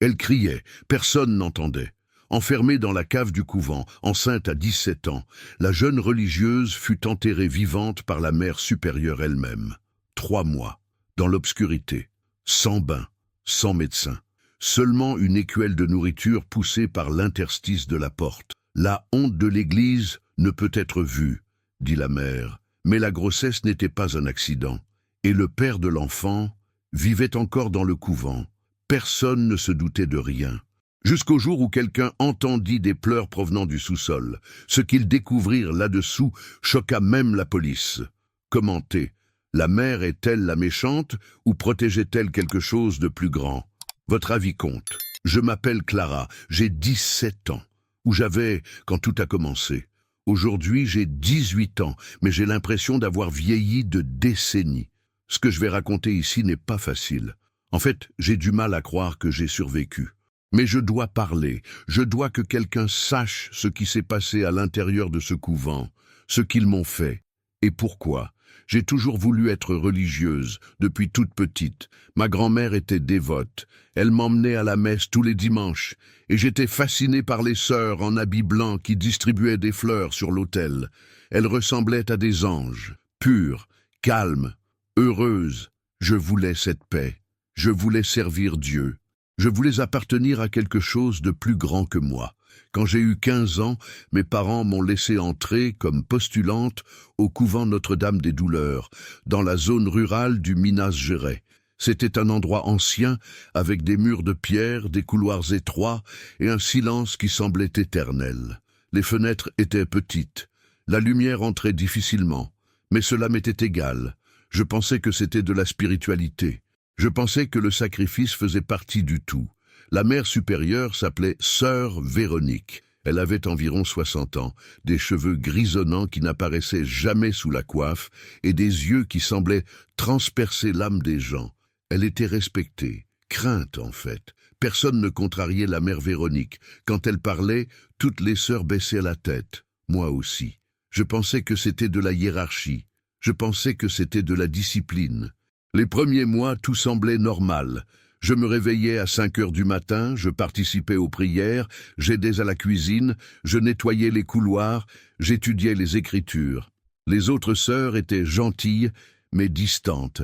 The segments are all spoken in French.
Elle criait, personne n'entendait. Enfermée dans la cave du couvent, enceinte à 17 ans, la jeune religieuse fut enterrée vivante par la mère supérieure elle-même. 3 mois, dans l'obscurité, sans bain, sans médecin. Seulement une écuelle de nourriture poussée par l'interstice de la porte. La honte de l'Église ne peut être vue, dit la mère. Mais la grossesse n'était pas un accident. Et le père de l'enfant vivait encore dans le couvent. Personne ne se doutait de rien. Jusqu'au jour où quelqu'un entendit des pleurs provenant du sous-sol. Ce qu'ils découvrirent là-dessous choqua même la police. Commenter. La mère est-elle la méchante ou protégeait-elle quelque chose de plus grand? Votre avis compte. Je m'appelle Clara, j'ai 17 ans. Où j'avais quand tout a commencé. Aujourd'hui, j'ai 18 ans, mais j'ai l'impression d'avoir vieilli de décennies. Ce que je vais raconter ici n'est pas facile. En fait, j'ai du mal à croire que j'ai survécu. Mais je dois parler, je dois que quelqu'un sache ce qui s'est passé à l'intérieur de ce couvent, ce qu'ils m'ont fait, et pourquoi. J'ai toujours voulu être religieuse, depuis toute petite. Ma grand-mère était dévote. Elle m'emmenait à la messe tous les dimanches, et j'étais fasciné par les sœurs en habits blancs qui distribuaient des fleurs sur l'autel. Elles ressemblaient à des anges, pures, calmes, heureuses. Je voulais cette paix. Je voulais servir Dieu. Je voulais appartenir à quelque chose de plus grand que moi. Quand j'ai eu 15 ans, mes parents m'ont laissé entrer comme postulante au couvent Notre-Dame-des-Douleurs, dans la zone rurale du Minas Gerais. C'était un endroit ancien, avec des murs de pierre, des couloirs étroits et un silence qui semblait éternel. Les fenêtres étaient petites. La lumière entrait difficilement, mais cela m'était égal. Je pensais que c'était de la spiritualité. Je pensais que le sacrifice faisait partie du tout. La mère supérieure s'appelait Sœur Véronique. Elle avait environ 60 ans, des cheveux grisonnants qui n'apparaissaient jamais sous la coiffe et des yeux qui semblaient transpercer l'âme des gens. Elle était respectée, crainte en fait. Personne ne contrariait la mère Véronique. Quand elle parlait, toutes les sœurs baissaient la tête. Moi aussi. Je pensais que c'était de la hiérarchie. Je pensais que c'était de la discipline. Les premiers mois, tout semblait normal. Je me réveillais à 5 heures du matin, je participais aux prières, j'aidais à la cuisine, je nettoyais les couloirs, j'étudiais les Écritures. Les autres sœurs étaient gentilles, mais distantes.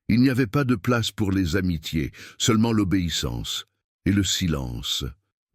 Il n'y avait pas de place pour les amitiés, seulement l'obéissance. Et le silence.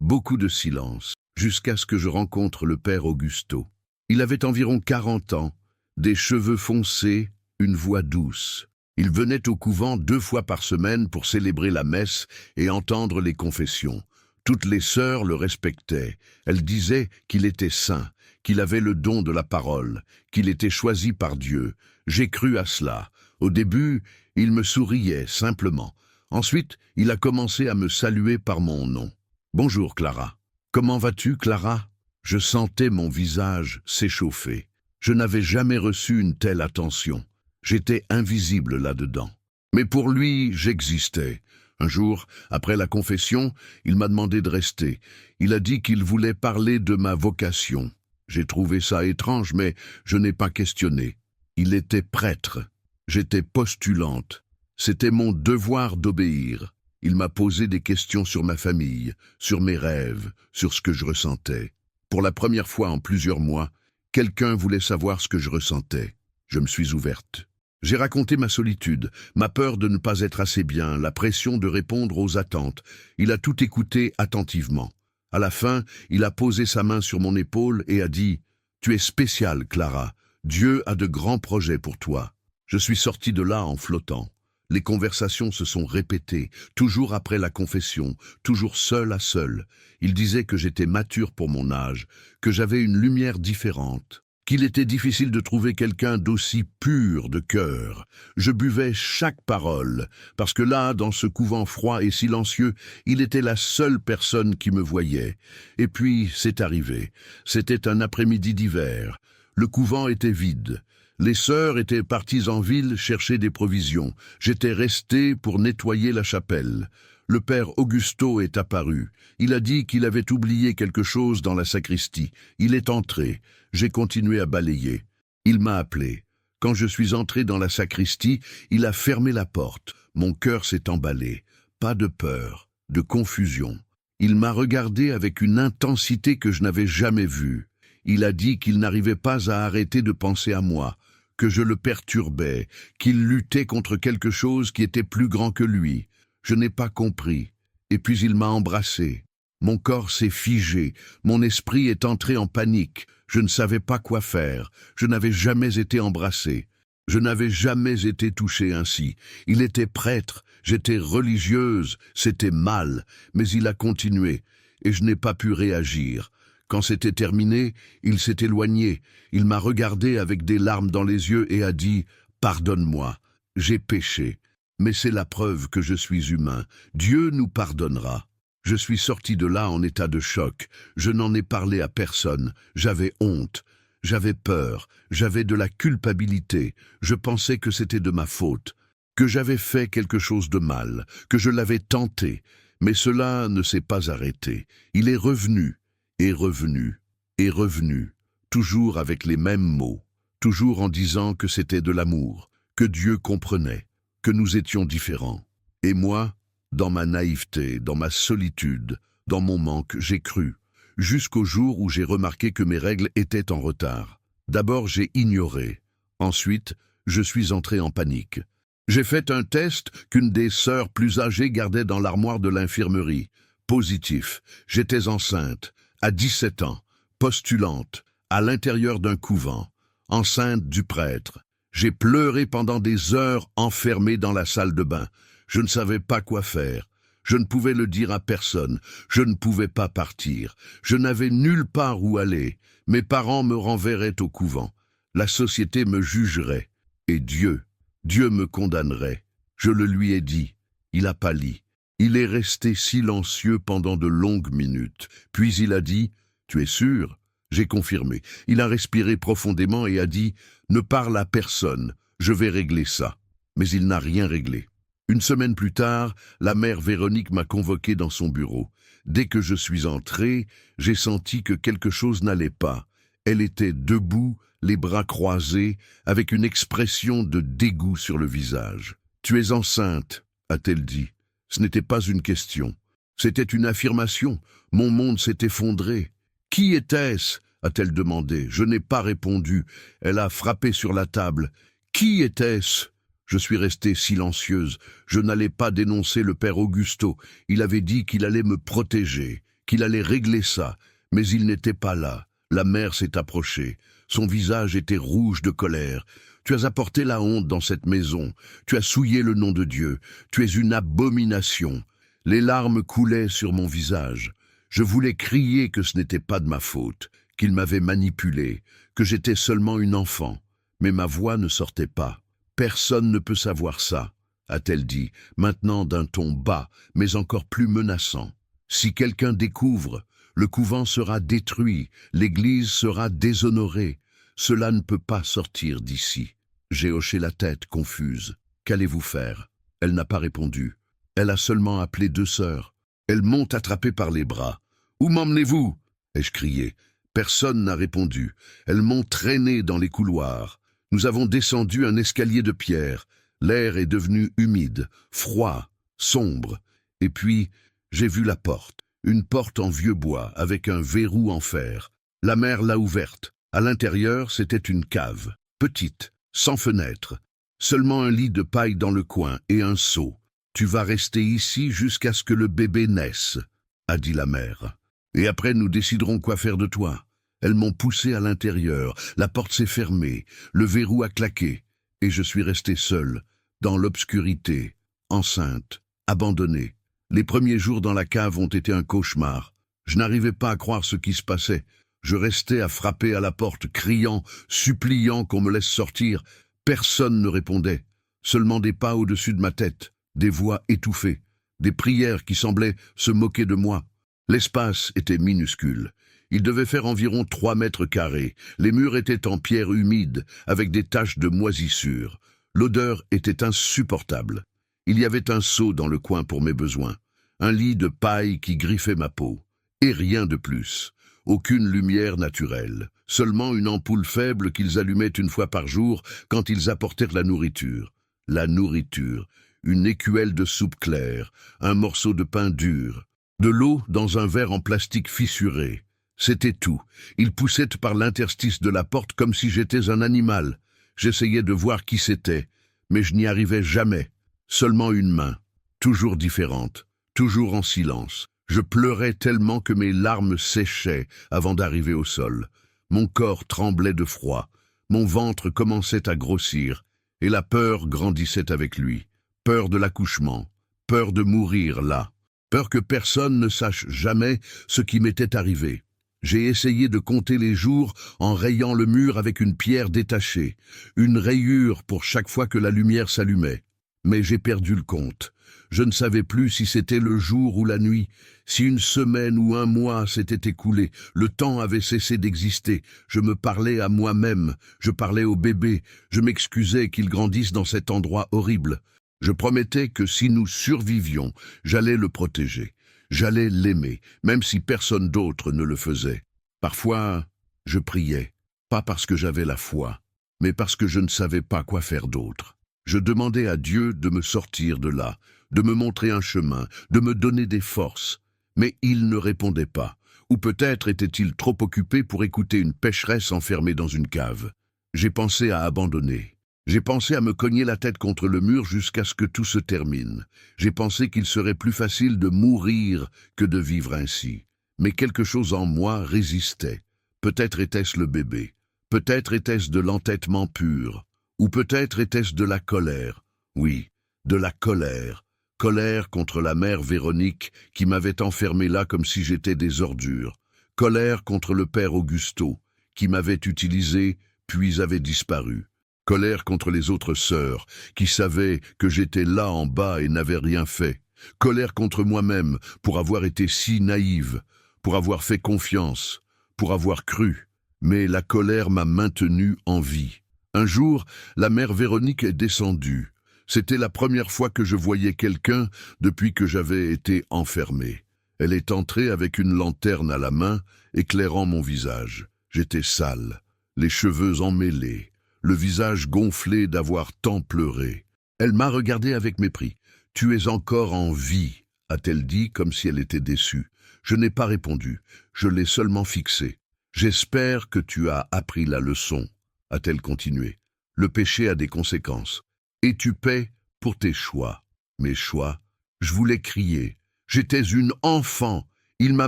Beaucoup de silence, jusqu'à ce que je rencontre le père Augusto. Il avait environ 40 ans, des cheveux foncés, une voix douce. Il venait au couvent 2 fois par semaine pour célébrer la messe et entendre les confessions. Toutes les sœurs le respectaient. Elles disaient qu'il était saint, qu'il avait le don de la parole, qu'il était choisi par Dieu. J'ai cru à cela. Au début, il me souriait simplement. Ensuite, il a commencé à me saluer par mon nom. « Bonjour Clara. Comment vas-tu, Clara ?» Je sentais mon visage s'échauffer. Je n'avais jamais reçu une telle attention. J'étais invisible là-dedans. Mais pour lui, j'existais. Un jour, après la confession, il m'a demandé de rester. Il a dit qu'il voulait parler de ma vocation. J'ai trouvé ça étrange, mais je n'ai pas questionné. Il était prêtre. J'étais postulante. C'était mon devoir d'obéir. Il m'a posé des questions sur ma famille, sur mes rêves, sur ce que je ressentais. Pour la première fois en plusieurs mois, quelqu'un voulait savoir ce que je ressentais. Je me suis ouverte. J'ai raconté ma solitude, ma peur de ne pas être assez bien, la pression de répondre aux attentes. Il a tout écouté attentivement. À la fin, il a posé sa main sur mon épaule et a dit « Tu es spéciale, Clara. Dieu a de grands projets pour toi. » Je suis sortie de là en flottant. Les conversations se sont répétées, toujours après la confession, toujours seul à seul. Il disait que j'étais mature pour mon âge, que j'avais une lumière différente, qu'il était difficile de trouver quelqu'un d'aussi pur de cœur. Je buvais chaque parole, parce que là, dans ce couvent froid et silencieux, il était la seule personne qui me voyait. Et puis, c'est arrivé. C'était un après-midi d'hiver. Le couvent était vide. Les sœurs étaient parties en ville chercher des provisions. J'étais resté pour nettoyer la chapelle. Le père Augusto est apparu. Il a dit qu'il avait oublié quelque chose dans la sacristie. Il est entré. J'ai continué à balayer. Il m'a appelé. Quand je suis entré dans la sacristie, il a fermé la porte. Mon cœur s'est emballé. Pas de peur, de confusion. Il m'a regardé avec une intensité que je n'avais jamais vue. Il a dit qu'il n'arrivait pas à arrêter de penser à moi, que je le perturbais, qu'il luttait contre quelque chose qui était plus grand que lui. Je n'ai pas compris. Et puis il m'a embrassé. Mon corps s'est figé, mon esprit est entré en panique. Je ne savais pas quoi faire. Je n'avais jamais été embrassé. Je n'avais jamais été touchée ainsi. Il était prêtre, j'étais religieuse, c'était mal, mais il a continué, et je n'ai pas pu réagir. Quand c'était terminé, il s'est éloigné. Il m'a regardé avec des larmes dans les yeux et a dit « Pardonne-moi, j'ai péché, mais c'est la preuve que je suis humain. Dieu nous pardonnera. » Je suis sorti de là en état de choc. Je n'en ai parlé à personne. J'avais honte. J'avais peur. J'avais de la culpabilité. Je pensais que c'était de ma faute, que j'avais fait quelque chose de mal, que je l'avais tenté. Mais cela ne s'est pas arrêté. Il est revenu, et revenu, et revenu, toujours avec les mêmes mots, toujours en disant que c'était de l'amour, que Dieu comprenait, que nous étions différents. Et moi, dans ma naïveté, dans ma solitude, dans mon manque, j'ai cru, jusqu'au jour où j'ai remarqué que mes règles étaient en retard. D'abord, j'ai ignoré. Ensuite, je suis entré en panique. J'ai fait un test qu'une des sœurs plus âgées gardait dans l'armoire de l'infirmerie. Positif. J'étais enceinte, à 17 ans, postulante, à l'intérieur d'un couvent, enceinte du prêtre. J'ai pleuré pendant des heures enfermée dans la salle de bain. Je ne savais pas quoi faire. Je ne pouvais le dire à personne. Je ne pouvais pas partir. Je n'avais nulle part où aller. Mes parents me renverraient au couvent. La société me jugerait. Et Dieu me condamnerait. Je le lui ai dit. Il n'a pas pâli. Il est resté silencieux pendant de longues minutes. Puis il a dit « Tu es sûr ?» J'ai confirmé. Il a respiré profondément et a dit « Ne parle à personne. Je vais régler ça. » Mais il n'a rien réglé. Une semaine plus tard, la mère Véronique m'a convoqué dans son bureau. Dès que je suis entré, j'ai senti que quelque chose n'allait pas. Elle était debout, les bras croisés, avec une expression de dégoût sur le visage. « Tu es enceinte », a-t-elle dit. Ce n'était pas une question. C'était une affirmation. Mon monde s'est effondré. « Qui était-ce » a-t-elle demandé. Je n'ai pas répondu. Elle a frappé sur la table. « Qui était-ce » Je suis restée silencieuse. Je n'allais pas dénoncer le père Augusto. Il avait dit qu'il allait me protéger, qu'il allait régler ça. Mais il n'était pas là. La mère s'est approchée. Son visage était rouge de colère. « Tu as apporté la honte dans cette maison. Tu as souillé le nom de Dieu. Tu es une abomination. » Les larmes coulaient sur mon visage. Je voulais crier que ce n'était pas de ma faute, qu'il m'avait manipulée, que j'étais seulement une enfant. Mais ma voix ne sortait pas. « Personne ne peut savoir ça, » a-t-elle dit, maintenant d'un ton bas, mais encore plus menaçant. « Si quelqu'un découvre, le couvent sera détruit, l'église sera déshonorée. Cela ne peut pas sortir d'ici. » J'ai hoché la tête, confuse. « Qu'allez-vous faire ?» Elle n'a pas répondu. Elle a seulement appelé 2 sœurs. Elles m'ont attrapé par les bras. « Où m'emmenez-vous » ai-je crié. Personne n'a répondu. Elles m'ont traîné dans les couloirs. Nous avons descendu un escalier de pierre. L'air est devenu humide, froid, sombre. Et puis, j'ai vu la porte. Une porte en vieux bois, avec un verrou en fer. La mère l'a ouverte. À l'intérieur, c'était une cave. Petite, sans fenêtre. Seulement un lit de paille dans le coin et un seau. « Tu vas rester ici jusqu'à ce que le bébé naisse, » a dit la mère. « Et après, nous déciderons quoi faire de toi. » Elles m'ont poussé à l'intérieur, la porte s'est fermée, le verrou a claqué, et je suis resté seul, dans l'obscurité, enceinte, abandonnée. Les premiers jours dans la cave ont été un cauchemar. Je n'arrivais pas à croire ce qui se passait. Je restais à frapper à la porte, criant, suppliant qu'on me laisse sortir. Personne ne répondait, seulement des pas au-dessus de ma tête, des voix étouffées, des prières qui semblaient se moquer de moi. L'espace était minuscule. Il devait faire environ 3 mètres carrés. Les murs étaient en pierre humide, avec des taches de moisissure. L'odeur était insupportable. Il y avait un seau dans le coin pour mes besoins, un lit de paille qui griffait ma peau. Et rien de plus. Aucune lumière naturelle, seulement une ampoule faible qu'ils allumaient une fois par jour quand ils apportèrent la nourriture. La nourriture, une écuelle de soupe claire, un morceau de pain dur, de l'eau dans un verre en plastique fissuré. C'était tout. Il poussait par l'interstice de la porte comme si j'étais un animal. J'essayais de voir qui c'était, mais je n'y arrivais jamais. Seulement une main, toujours différente, toujours en silence. Je pleurais tellement que mes larmes séchaient avant d'arriver au sol. Mon corps tremblait de froid, mon ventre commençait à grossir, et la peur grandissait avec lui. Peur de l'accouchement, peur de mourir là, peur que personne ne sache jamais ce qui m'était arrivé. J'ai essayé de compter les jours en rayant le mur avec une pierre détachée, une rayure pour chaque fois que la lumière s'allumait. Mais j'ai perdu le compte. Je ne savais plus si c'était le jour ou la nuit, si une semaine ou un mois s'était écoulé. Le temps avait cessé d'exister. Je me parlais à moi-même, je parlais au bébé, je m'excusais qu'il grandisse dans cet endroit horrible. Je promettais que si nous survivions, j'allais le protéger. J'allais l'aimer, même si personne d'autre ne le faisait. Parfois, je priais, pas parce que j'avais la foi, mais parce que je ne savais pas quoi faire d'autre. Je demandais à Dieu de me sortir de là, de me montrer un chemin, de me donner des forces. Mais il ne répondait pas, ou peut-être était-il trop occupé pour écouter une pécheresse enfermée dans une cave. J'ai pensé à abandonner. J'ai pensé à me cogner la tête contre le mur jusqu'à ce que tout se termine. J'ai pensé qu'il serait plus facile de mourir que de vivre ainsi. Mais quelque chose en moi résistait. Peut-être était-ce le bébé. Peut-être était-ce de l'entêtement pur. Ou peut-être était-ce de la colère. Oui, de la colère. Colère contre la mère Véronique qui m'avait enfermé là comme si j'étais des ordures. Colère contre le père Augusto qui m'avait utilisé puis avait disparu. Colère contre les autres sœurs, qui savaient que j'étais là en bas et n'avaient rien fait. Colère contre moi-même, pour avoir été si naïve, pour avoir fait confiance, pour avoir cru. Mais la colère m'a maintenu en vie. Un jour, la mère Véronique est descendue. C'était la première fois que je voyais quelqu'un depuis que j'avais été enfermé. Elle est entrée avec une lanterne à la main, éclairant mon visage. J'étais sale, les cheveux emmêlés, le visage gonflé d'avoir tant pleuré. Elle m'a regardé avec mépris. « Tu es encore en vie », a-t-elle dit comme si elle était déçue. Je n'ai pas répondu, je l'ai seulement fixé. « J'espère que tu as appris la leçon », a-t-elle continué. « Le péché a des conséquences. Et tu paies pour tes choix. » Mes choix? Je voulais crier. J'étais une enfant. Il m'a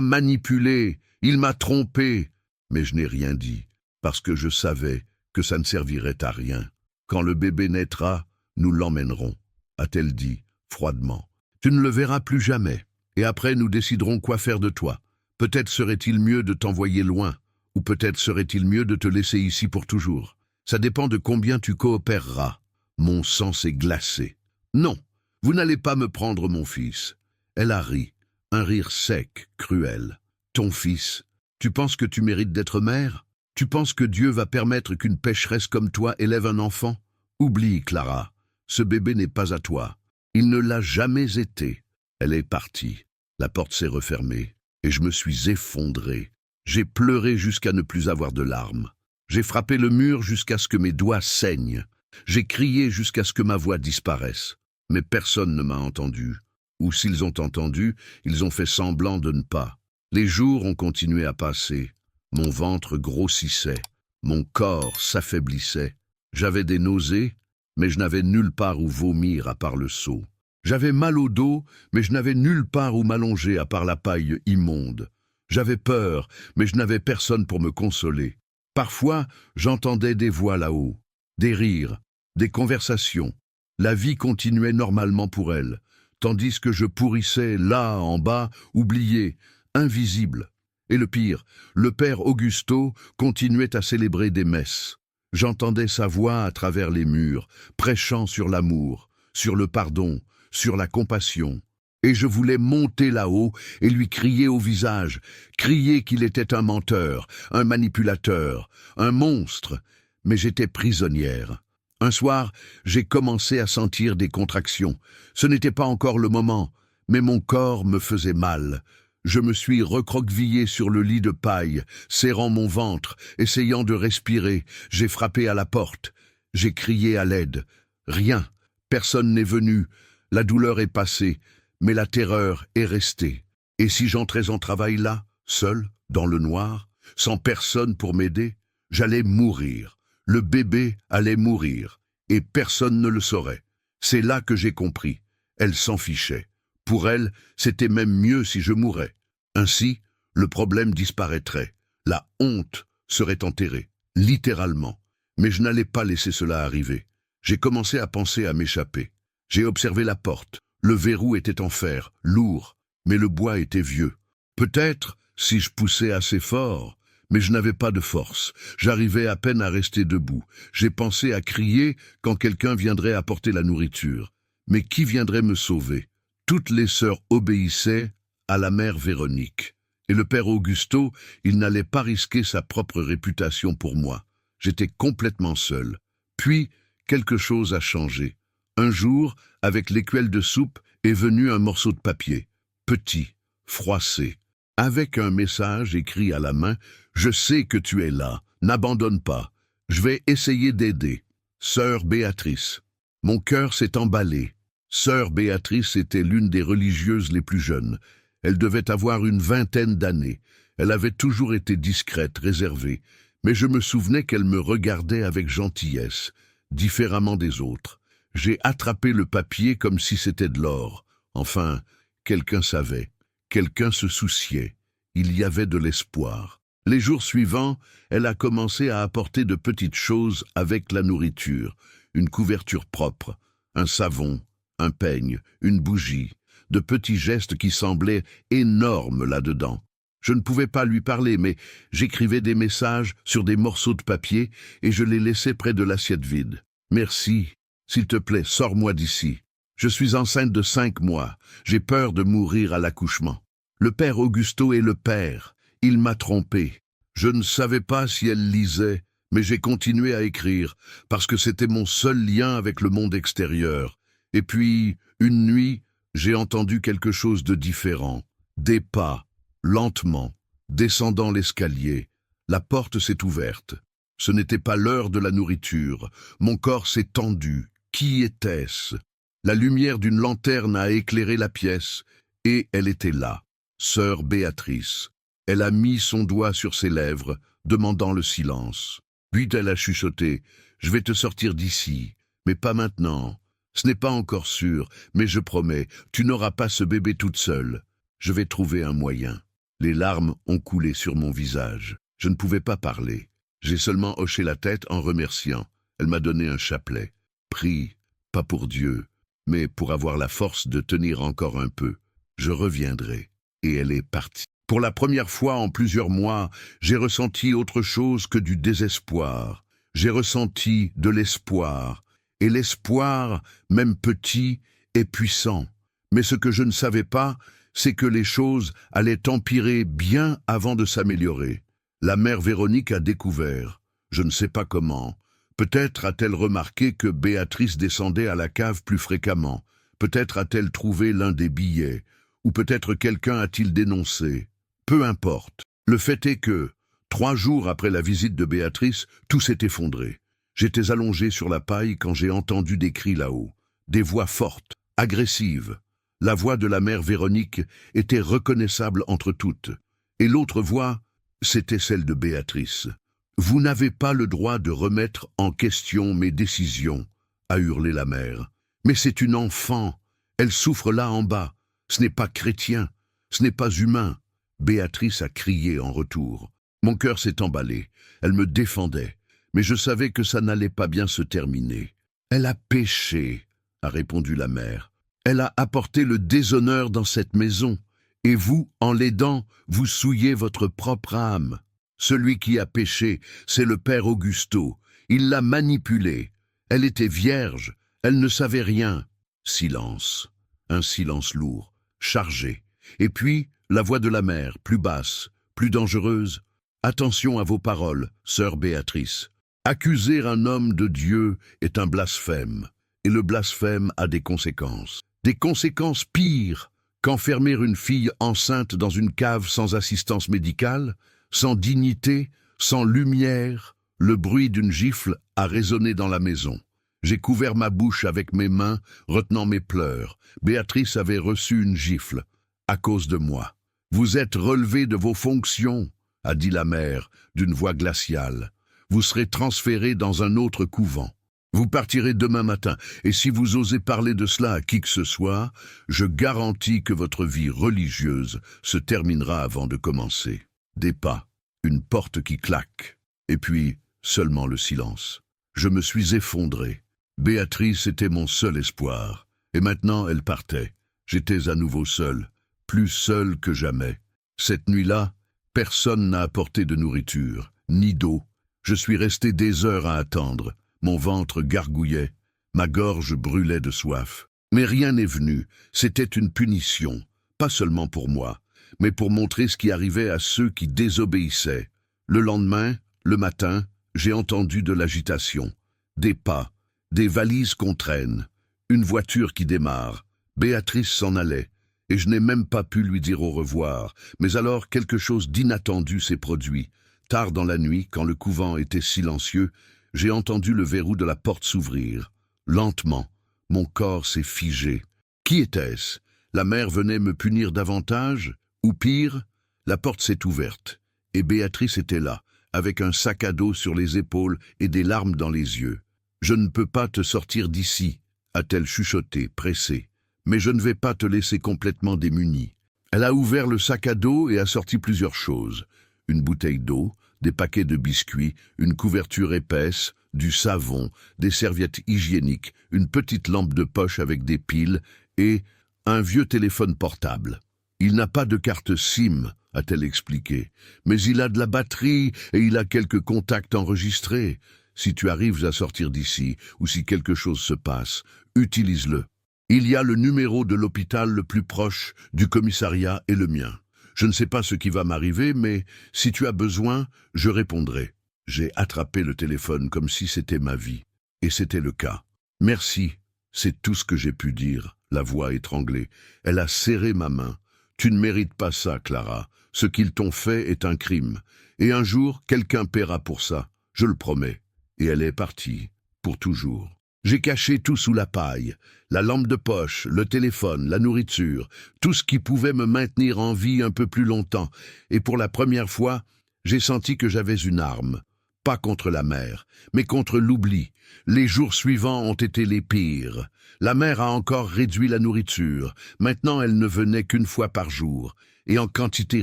manipulée, il m'a trompée. Mais je n'ai rien dit, parce que je savais que ça ne servirait à rien. Quand le bébé naîtra, nous l'emmènerons, a-t-elle dit, froidement. Tu ne le verras plus jamais, et après nous déciderons quoi faire de toi. Peut-être serait-il mieux de t'envoyer loin, ou peut-être serait-il mieux de te laisser ici pour toujours. Ça dépend de combien tu coopéreras. Mon sang s'est glacé. Non, vous n'allez pas me prendre mon fils. Elle a ri, un rire sec, cruel. Ton fils, tu penses que tu mérites d'être mère ? Tu penses que Dieu va permettre qu'une pécheresse comme toi élève un enfant? Oublie, Clara, ce bébé n'est pas à toi. Il ne l'a jamais été. Elle est partie. La porte s'est refermée et je me suis effondré. J'ai pleuré jusqu'à ne plus avoir de larmes. J'ai frappé le mur jusqu'à ce que mes doigts saignent. J'ai crié jusqu'à ce que ma voix disparaisse. Mais personne ne m'a entendu. Ou s'ils ont entendu, ils ont fait semblant de ne pas. Les jours ont continué à passer. Mon ventre grossissait, mon corps s'affaiblissait. J'avais des nausées, mais je n'avais nulle part où vomir à part le seau. J'avais mal au dos, mais je n'avais nulle part où m'allonger à part la paille immonde. J'avais peur, mais je n'avais personne pour me consoler. Parfois, j'entendais des voix là-haut, des rires, des conversations. La vie continuait normalement pour elle, tandis que je pourrissais là, en bas, oublié, invisible. Et le pire, le père Augusto continuait à célébrer des messes. J'entendais sa voix à travers les murs, prêchant sur l'amour, sur le pardon, sur la compassion. Et je voulais monter là-haut et lui crier au visage, crier qu'il était un menteur, un manipulateur, un monstre. Mais j'étais prisonnière. Un soir, j'ai commencé à sentir des contractions. Ce n'était pas encore le moment, mais mon corps me faisait mal. Je me suis recroquevillé sur le lit de paille, serrant mon ventre, essayant de respirer. J'ai frappé à la porte. J'ai crié à l'aide. Rien. Personne n'est venu. La douleur est passée, mais la terreur est restée. Et si j'entrais en travail là, seul, dans le noir, sans personne pour m'aider, j'allais mourir. Le bébé allait mourir, et personne ne le saurait. C'est là que j'ai compris. Elle s'en fichait. Pour elle, c'était même mieux si je mourais. Ainsi, le problème disparaîtrait. La honte serait enterrée, littéralement. Mais je n'allais pas laisser cela arriver. J'ai commencé à penser à m'échapper. J'ai observé la porte. Le verrou était en fer, lourd, mais le bois était vieux. Peut-être si je poussais assez fort, mais je n'avais pas de force. J'arrivais à peine à rester debout. J'ai pensé à crier quand quelqu'un viendrait apporter la nourriture. Mais qui viendrait me sauver? Toutes les sœurs obéissaient à la mère Véronique. Et le père Augusto, il n'allait pas risquer sa propre réputation pour moi. J'étais complètement seul. Puis, quelque chose a changé. Un jour, avec l'écuelle de soupe, est venu un morceau de papier, petit, froissé, avec un message écrit à la main « Je sais que tu es là, n'abandonne pas, je vais essayer d'aider. Sœur Béatrice ». Mon cœur s'est emballé. Sœur Béatrice était l'une des religieuses les plus jeunes. Elle devait avoir une vingtaine d'années. Elle avait toujours été discrète, réservée, mais je me souvenais qu'elle me regardait avec gentillesse, différemment des autres. J'ai attrapé le papier comme si c'était de l'or. Enfin, quelqu'un savait, quelqu'un se souciait. Il y avait de l'espoir. Les jours suivants, elle a commencé à apporter de petites choses avec la nourriture, une couverture propre, un savon, un peigne, une bougie, de petits gestes qui semblaient énormes là-dedans. Je ne pouvais pas lui parler, mais j'écrivais des messages sur des morceaux de papier et je les laissais près de l'assiette vide. « Merci. S'il te plaît, sors-moi d'ici. Je suis enceinte de 5 mois. J'ai peur de mourir à l'accouchement. Le père Augusto est le père. Il m'a trompé. Je ne savais pas si elle lisait, mais j'ai continué à écrire, parce que c'était mon seul lien avec le monde extérieur. Et puis, une nuit, j'ai entendu quelque chose de différent. Des pas, lentement, descendant l'escalier. La porte s'est ouverte. Ce n'était pas l'heure de la nourriture. Mon corps s'est tendu. Qui était-ce? La lumière d'une lanterne a éclairé la pièce, et elle était là, sœur Béatrice. Elle a mis son doigt sur ses lèvres, demandant le silence. Puis elle a chuchoté, « Je vais te sortir d'ici, mais pas maintenant. Ce n'est pas encore sûr, mais je promets, tu n'auras pas ce bébé toute seule. Je vais trouver un moyen. » Les larmes ont coulé sur mon visage. Je ne pouvais pas parler. J'ai seulement hoché la tête en remerciant. Elle m'a donné un chapelet. Prie, pas pour Dieu, mais pour avoir la force de tenir encore un peu. Je reviendrai. Et elle est partie. Pour la première fois en plusieurs mois, j'ai ressenti autre chose que du désespoir. J'ai ressenti de l'espoir. Et l'espoir, même petit, est puissant. Mais ce que je ne savais pas, c'est que les choses allaient empirer bien avant de s'améliorer. La mère Véronique a découvert. Je ne sais pas comment. Peut-être a-t-elle remarqué que Béatrice descendait à la cave plus fréquemment. Peut-être a-t-elle trouvé l'un des billets. Ou peut-être quelqu'un a-t-il dénoncé. Peu importe. Le fait est que, 3 jours après la visite de Béatrice, tout s'est effondré. J'étais allongé sur la paille quand j'ai entendu des cris là-haut. Des voix fortes, agressives. La voix de la mère Véronique était reconnaissable entre toutes. Et l'autre voix, c'était celle de Béatrice. « Vous n'avez pas le droit de remettre en question mes décisions, » a hurlé la mère. « Mais c'est une enfant. Elle souffre là en bas. Ce n'est pas chrétien. Ce n'est pas humain. » Béatrice a crié en retour. Mon cœur s'est emballé. Elle me défendait. Mais je savais que ça n'allait pas bien se terminer. « Elle a péché, » a répondu la mère. « Elle a apporté le déshonneur dans cette maison. Et vous, en l'aidant, vous souillez votre propre âme. Celui qui a péché, c'est le père Augusto. Il l'a manipulée. Elle était vierge. Elle ne savait rien. » Silence. Un silence lourd, chargé. Et puis, la voix de la mère, plus basse, plus dangereuse. « Attention à vos paroles, sœur Béatrice. Accuser un homme de Dieu est un blasphème. Et le blasphème a des conséquences. Des conséquences pires qu'enfermer une fille enceinte dans une cave sans assistance médicale, sans dignité, sans lumière. » Le bruit d'une gifle a résonné dans la maison. J'ai couvert ma bouche avec mes mains, retenant mes pleurs. Béatrice avait reçu une gifle, à cause de moi. « Vous êtes relevé de vos fonctions », a dit la mère, d'une voix glaciale. « Vous serez transféré dans un autre couvent. Vous partirez demain matin, et si vous osez parler de cela à qui que ce soit, je garantis que votre vie religieuse se terminera avant de commencer. » Des pas, une porte qui claque, et puis seulement le silence. Je me suis effondré. Béatrice était mon seul espoir, et maintenant elle partait. J'étais à nouveau seul, plus seul que jamais. Cette nuit-là, personne n'a apporté de nourriture, ni d'eau. Je suis resté des heures à attendre. Mon ventre gargouillait, ma gorge brûlait de soif. Mais rien n'est venu, c'était une punition, pas seulement pour moi, mais pour montrer ce qui arrivait à ceux qui désobéissaient. Le lendemain, le matin, j'ai entendu de l'agitation, des pas, des valises qu'on traîne, une voiture qui démarre. Béatrice s'en allait, et je n'ai même pas pu lui dire au revoir. Mais alors quelque chose d'inattendu s'est produit. Tard dans la nuit, quand le couvent était silencieux, j'ai entendu le verrou de la porte s'ouvrir. Lentement, mon corps s'est figé. Qui était-ce? La mère venait me punir davantage? Ou pire, la porte s'est ouverte, et Béatrice était là, avec un sac à dos sur les épaules et des larmes dans les yeux. « Je ne peux pas te sortir d'ici », a-t-elle chuchoté, pressée. « Mais je ne vais pas te laisser complètement démunie. » Elle a ouvert le sac à dos et a sorti plusieurs choses. Une bouteille d'eau, des paquets de biscuits, une couverture épaisse, du savon, des serviettes hygiéniques, une petite lampe de poche avec des piles et un vieux téléphone portable. « Il n'a pas de carte SIM », a-t-elle expliqué, « mais il a de la batterie et il a quelques contacts enregistrés. Si tu arrives à sortir d'ici, ou si quelque chose se passe, utilise-le. Il y a le numéro de l'hôpital le plus proche, du commissariat et le mien. Je ne sais pas ce qui va m'arriver, mais si tu as besoin, je répondrai. » J'ai attrapé le téléphone comme si c'était ma vie, et c'était le cas. « Merci, c'est tout ce que j'ai pu dire. » La voix étranglée. Elle a serré ma main. « Tu ne mérites pas ça, Clara. Ce qu'ils t'ont fait est un crime. Et un jour, quelqu'un paiera pour ça. Je le promets. » Et elle est partie, pour toujours. J'ai caché tout sous la paille, la lampe de poche, le téléphone, la nourriture, tout ce qui pouvait me maintenir en vie un peu plus longtemps. Et pour la première fois, j'ai senti que j'avais une arme. Pas contre la mère, mais contre l'oubli. Les jours suivants ont été les pires. La mère a encore réduit la nourriture. Maintenant, elle ne venait qu'une fois par jour, et en quantité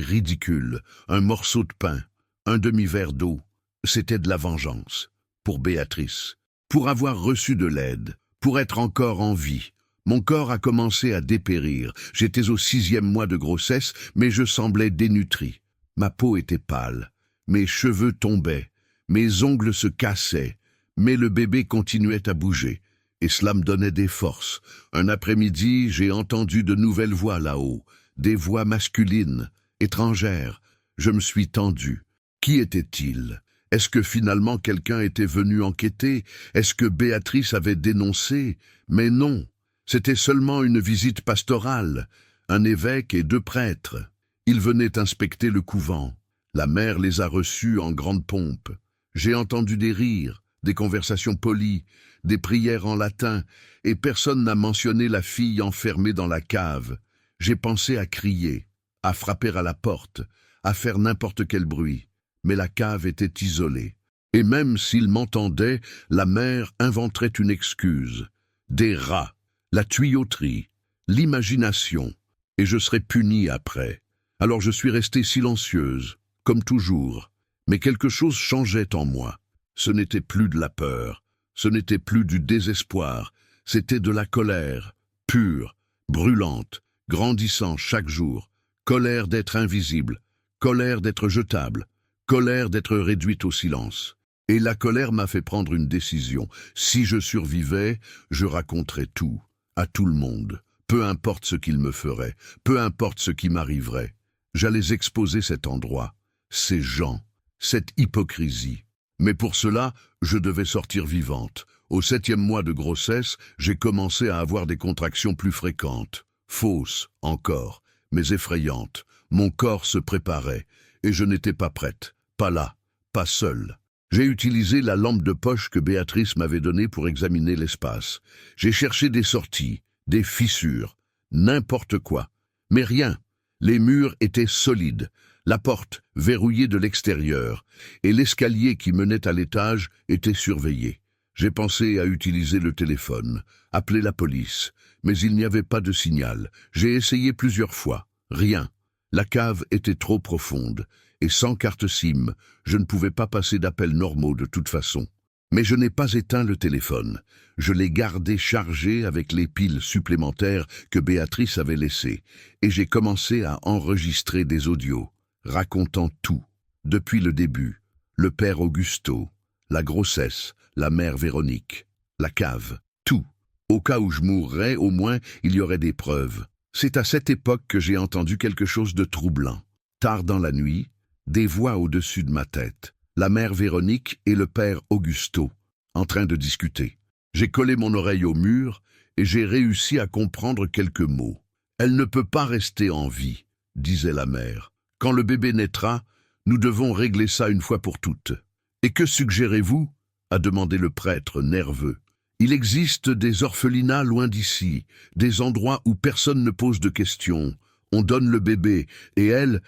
ridicule. Un morceau de pain, un demi-verre d'eau. C'était de la vengeance. Pour Béatrice, pour avoir reçu de l'aide, pour être encore en vie. Mon corps a commencé à dépérir. J'étais au 6e mois de grossesse, mais je semblais dénutri. Ma peau était pâle, mes cheveux tombaient, mes ongles se cassaient, mais le bébé continuait à bouger, et cela me donnait des forces. Un après-midi, j'ai entendu de nouvelles voix là-haut, des voix masculines, étrangères. Je me suis tendu. Qui était-il ? Est-ce que finalement quelqu'un était venu enquêter? Est-ce que Béatrice avait dénoncé? Mais non, c'était seulement une visite pastorale, un évêque et 2 prêtres. Ils venaient inspecter le couvent. La mère les a reçus en grande pompe. J'ai entendu des rires, des conversations polies, des prières en latin, et personne n'a mentionné la fille enfermée dans la cave. J'ai pensé à crier, à frapper à la porte, à faire n'importe quel bruit. Mais la cave était isolée. Et même s'il m'entendait, la mère inventerait une excuse. Des rats, la tuyauterie, l'imagination, et je serais punie après. Alors je suis restée silencieuse, comme toujours. Mais quelque chose changeait en moi. Ce n'était plus de la peur, ce n'était plus du désespoir, c'était de la colère, pure, brûlante, grandissant chaque jour. Colère d'être invisible, colère d'être jetable, colère d'être réduite au silence. Et la colère m'a fait prendre une décision. Si je survivais, je raconterais tout, à tout le monde. Peu importe ce qu'il me ferait, peu importe ce qui m'arriverait. J'allais exposer cet endroit, ces gens, cette hypocrisie. Mais pour cela, je devais sortir vivante. Au 7e mois de grossesse, j'ai commencé à avoir des contractions plus fréquentes. Fausses, encore, mais effrayantes. Mon corps se préparait, et je n'étais pas prête. Pas là, pas seule. J'ai utilisé la lampe de poche que Béatrice m'avait donnée pour examiner l'espace. J'ai cherché des sorties, des fissures, n'importe quoi. Mais rien. Les murs étaient solides, la porte verrouillée de l'extérieur, et l'escalier qui menait à l'étage était surveillé. J'ai pensé à utiliser le téléphone, appeler la police, mais il n'y avait pas de signal. J'ai essayé plusieurs fois. Rien. La cave était trop profonde, et sans carte SIM, je ne pouvais pas passer d'appels normaux de toute façon. Mais je n'ai pas éteint le téléphone. Je l'ai gardé chargé avec les piles supplémentaires que Béatrice avait laissées, et j'ai commencé à enregistrer des audios, racontant tout, depuis le début, le père Augusto, la grossesse, la mère Véronique, la cave, tout. Au cas où je mourrais, au moins, il y aurait des preuves. C'est à cette époque que j'ai entendu quelque chose de troublant. Tard dans la nuit, des voix au-dessus de ma tête. La mère Véronique et le père Augusto, en train de discuter. J'ai collé mon oreille au mur et j'ai réussi à comprendre quelques mots. « Elle ne peut pas rester en vie », disait la mère. « Quand le bébé naîtra, nous devons régler ça une fois pour toutes. »« Et que suggérez-vous » a demandé le prêtre nerveux. « Il existe des orphelinats loin d'ici, des endroits où personne ne pose de questions. On donne le bébé et elle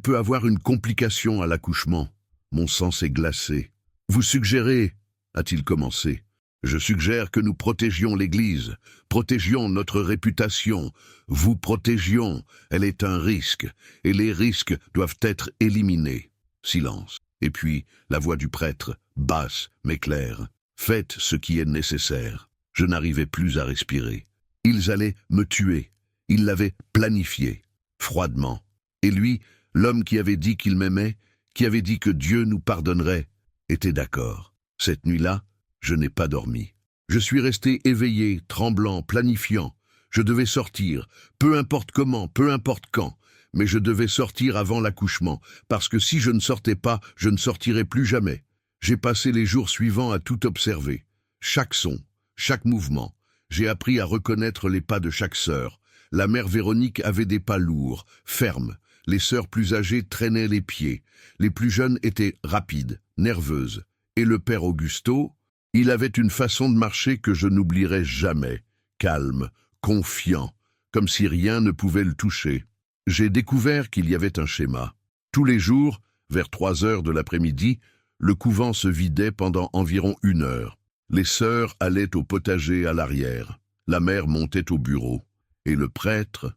peut avoir une complication à l'accouchement. » Mon sang s'est glacé. « Vous suggérez » a-t-il commencé. « Je suggère que nous protégions l'Église, protégions notre réputation. Vous protégions, elle est un risque, et les risques doivent être éliminés. » Silence. Et puis, la voix du prêtre, basse mais claire. « Faites ce qui est nécessaire. » Je n'arrivais plus à respirer. Ils allaient me tuer. Ils l'avaient planifié, froidement. Et lui, l'homme qui avait dit qu'il m'aimait, qui avait dit que Dieu nous pardonnerait, était d'accord. Cette nuit-là, je n'ai pas dormi. Je suis resté éveillé, tremblant, planifiant. Je devais sortir, peu importe comment, peu importe quand, mais je devais sortir avant l'accouchement, parce que si je ne sortais pas, je ne sortirais plus jamais. J'ai passé les jours suivants à tout observer. Chaque son, chaque mouvement. J'ai appris à reconnaître les pas de chaque sœur. La mère Véronique avait des pas lourds, fermes. Les sœurs plus âgées traînaient les pieds. Les plus jeunes étaient rapides, nerveuses. Et le père Augusto, il avait une façon de marcher que je n'oublierai jamais. Calme, confiant, comme si rien ne pouvait le toucher. J'ai découvert qu'il y avait un schéma. Tous les jours, vers 3 heures de l'après-midi, le couvent se vidait pendant environ 1 heure. Les sœurs allaient au potager à l'arrière. La mère montait au bureau. Et le prêtre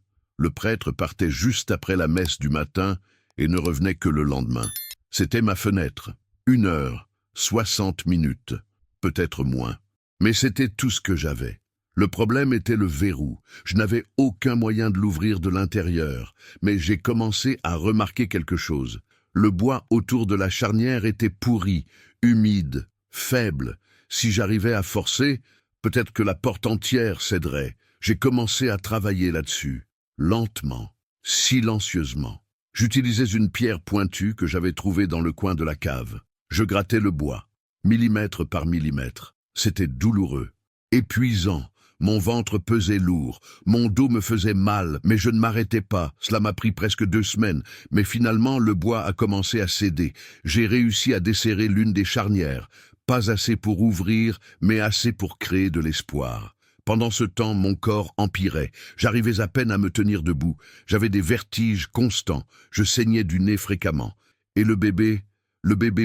partait juste après la messe du matin et ne revenait que le lendemain. C'était ma fenêtre. 1 heure, 60 minutes, peut-être moins. Mais c'était tout ce que j'avais. Le problème était le verrou. Je n'avais aucun moyen de l'ouvrir de l'intérieur, mais j'ai commencé à remarquer quelque chose. Le bois autour de la charnière était pourri, humide, faible. Si j'arrivais à forcer, peut-être que la porte entière céderait. J'ai commencé à travailler là-dessus, lentement, silencieusement. J'utilisais une pierre pointue que j'avais trouvée dans le coin de la cave. Je grattais le bois, millimètre par millimètre. C'était douloureux, épuisant. Mon ventre pesait lourd, mon dos me faisait mal, mais je ne m'arrêtais pas. Cela m'a pris presque 2 semaines, mais finalement le bois a commencé à céder. J'ai réussi à desserrer l'une des charnières, pas assez pour ouvrir, mais assez pour créer de l'espoir. Pendant ce temps, mon corps empirait. J'arrivais à peine à me tenir debout. J'avais des vertiges constants. Je saignais du nez fréquemment. Et le bébé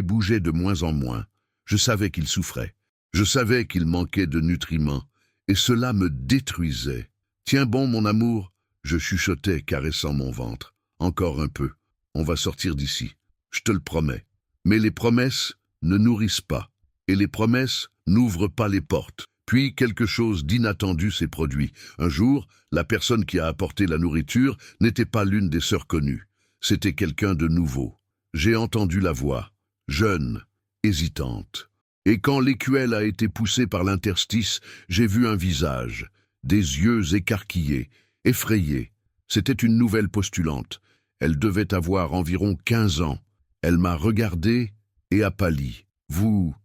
bougeait de moins en moins. Je savais qu'il souffrait. Je savais qu'il manquait de nutriments. Et cela me détruisait. « Tiens bon, mon amour !» je chuchotais, caressant mon ventre. « Encore un peu. On va sortir d'ici. Je te le promets. » Mais les promesses ne nourrissent pas. Et les promesses n'ouvrent pas les portes. Puis quelque chose d'inattendu s'est produit. Un jour, la personne qui a apporté la nourriture n'était pas l'une des sœurs connues. C'était quelqu'un de nouveau. J'ai entendu la voix, jeune, hésitante. Et quand l'écuelle a été poussée par l'interstice, j'ai vu un visage, des yeux écarquillés, effrayés. C'était une nouvelle postulante. Elle devait avoir environ 15 ans. Elle m'a regardé et a pâli. « Vous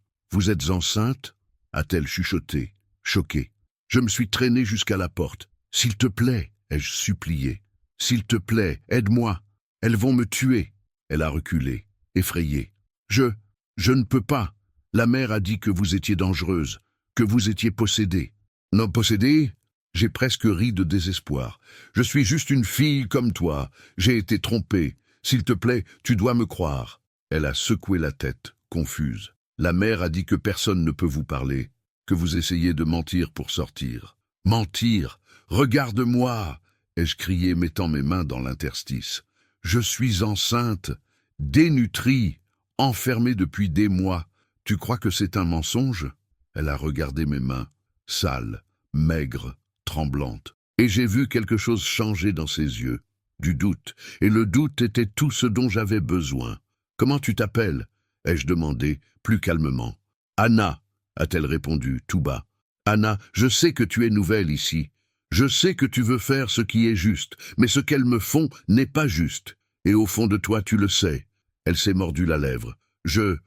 êtes enceinte ?» a-t-elle chuchoté, choquée. Je me suis traîné jusqu'à la porte. « S'il te plaît » ai-je supplié. « S'il te plaît, aide-moi. Elles vont me tuer. » Elle a reculé, effrayée. « Je ne peux pas. La mère a dit que vous étiez dangereuse, que vous étiez possédée. Non, possédée? J'ai presque ri de désespoir. Je suis juste une fille comme toi. J'ai été trompée. S'il te plaît, tu dois me croire. Elle a secoué la tête, confuse. La mère a dit que personne ne peut vous parler, que vous essayez de mentir pour sortir. Mentir? Regarde-moi! Ai-je crié, mettant mes mains dans l'interstice. Je suis enceinte, dénutrie, enfermée depuis des mois. Tu crois que c'est un mensonge? Elle a regardé mes mains, sales, maigres, tremblantes. Et j'ai vu quelque chose changer dans ses yeux. Du doute. Et le doute était tout ce dont j'avais besoin. Comment tu t'appelles? Ai-je demandé, plus calmement. Anna, a-t-elle répondu, tout bas. Anna, je sais que tu es nouvelle ici. Je sais que tu veux faire ce qui est juste, mais ce qu'elles me font n'est pas juste. Et au fond de toi, tu le sais. Elle s'est mordu la lèvre. Je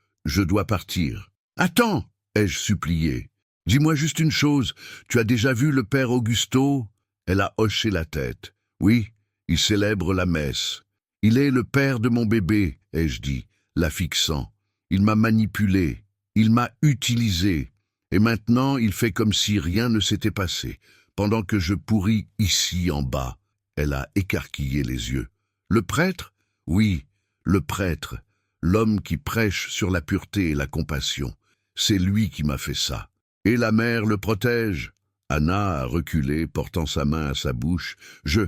dois partir. Attends, ai-je supplié. Dis-moi juste une chose. Tu as déjà vu le père Augusto? Elle a hoché la tête. Oui, il célèbre la messe. Il est le père de mon bébé, ai-je dit, la fixant. Il m'a manipulé. Il m'a utilisé. Et maintenant, il fait comme si rien ne s'était passé. Pendant que je pourris ici en bas. Elle a écarquillé les yeux. Le prêtre? Oui, le prêtre. L'homme qui prêche sur la pureté et la compassion. C'est lui qui m'a fait ça. Et la mère le protège. Anna a reculé, portant sa main à sa bouche. Je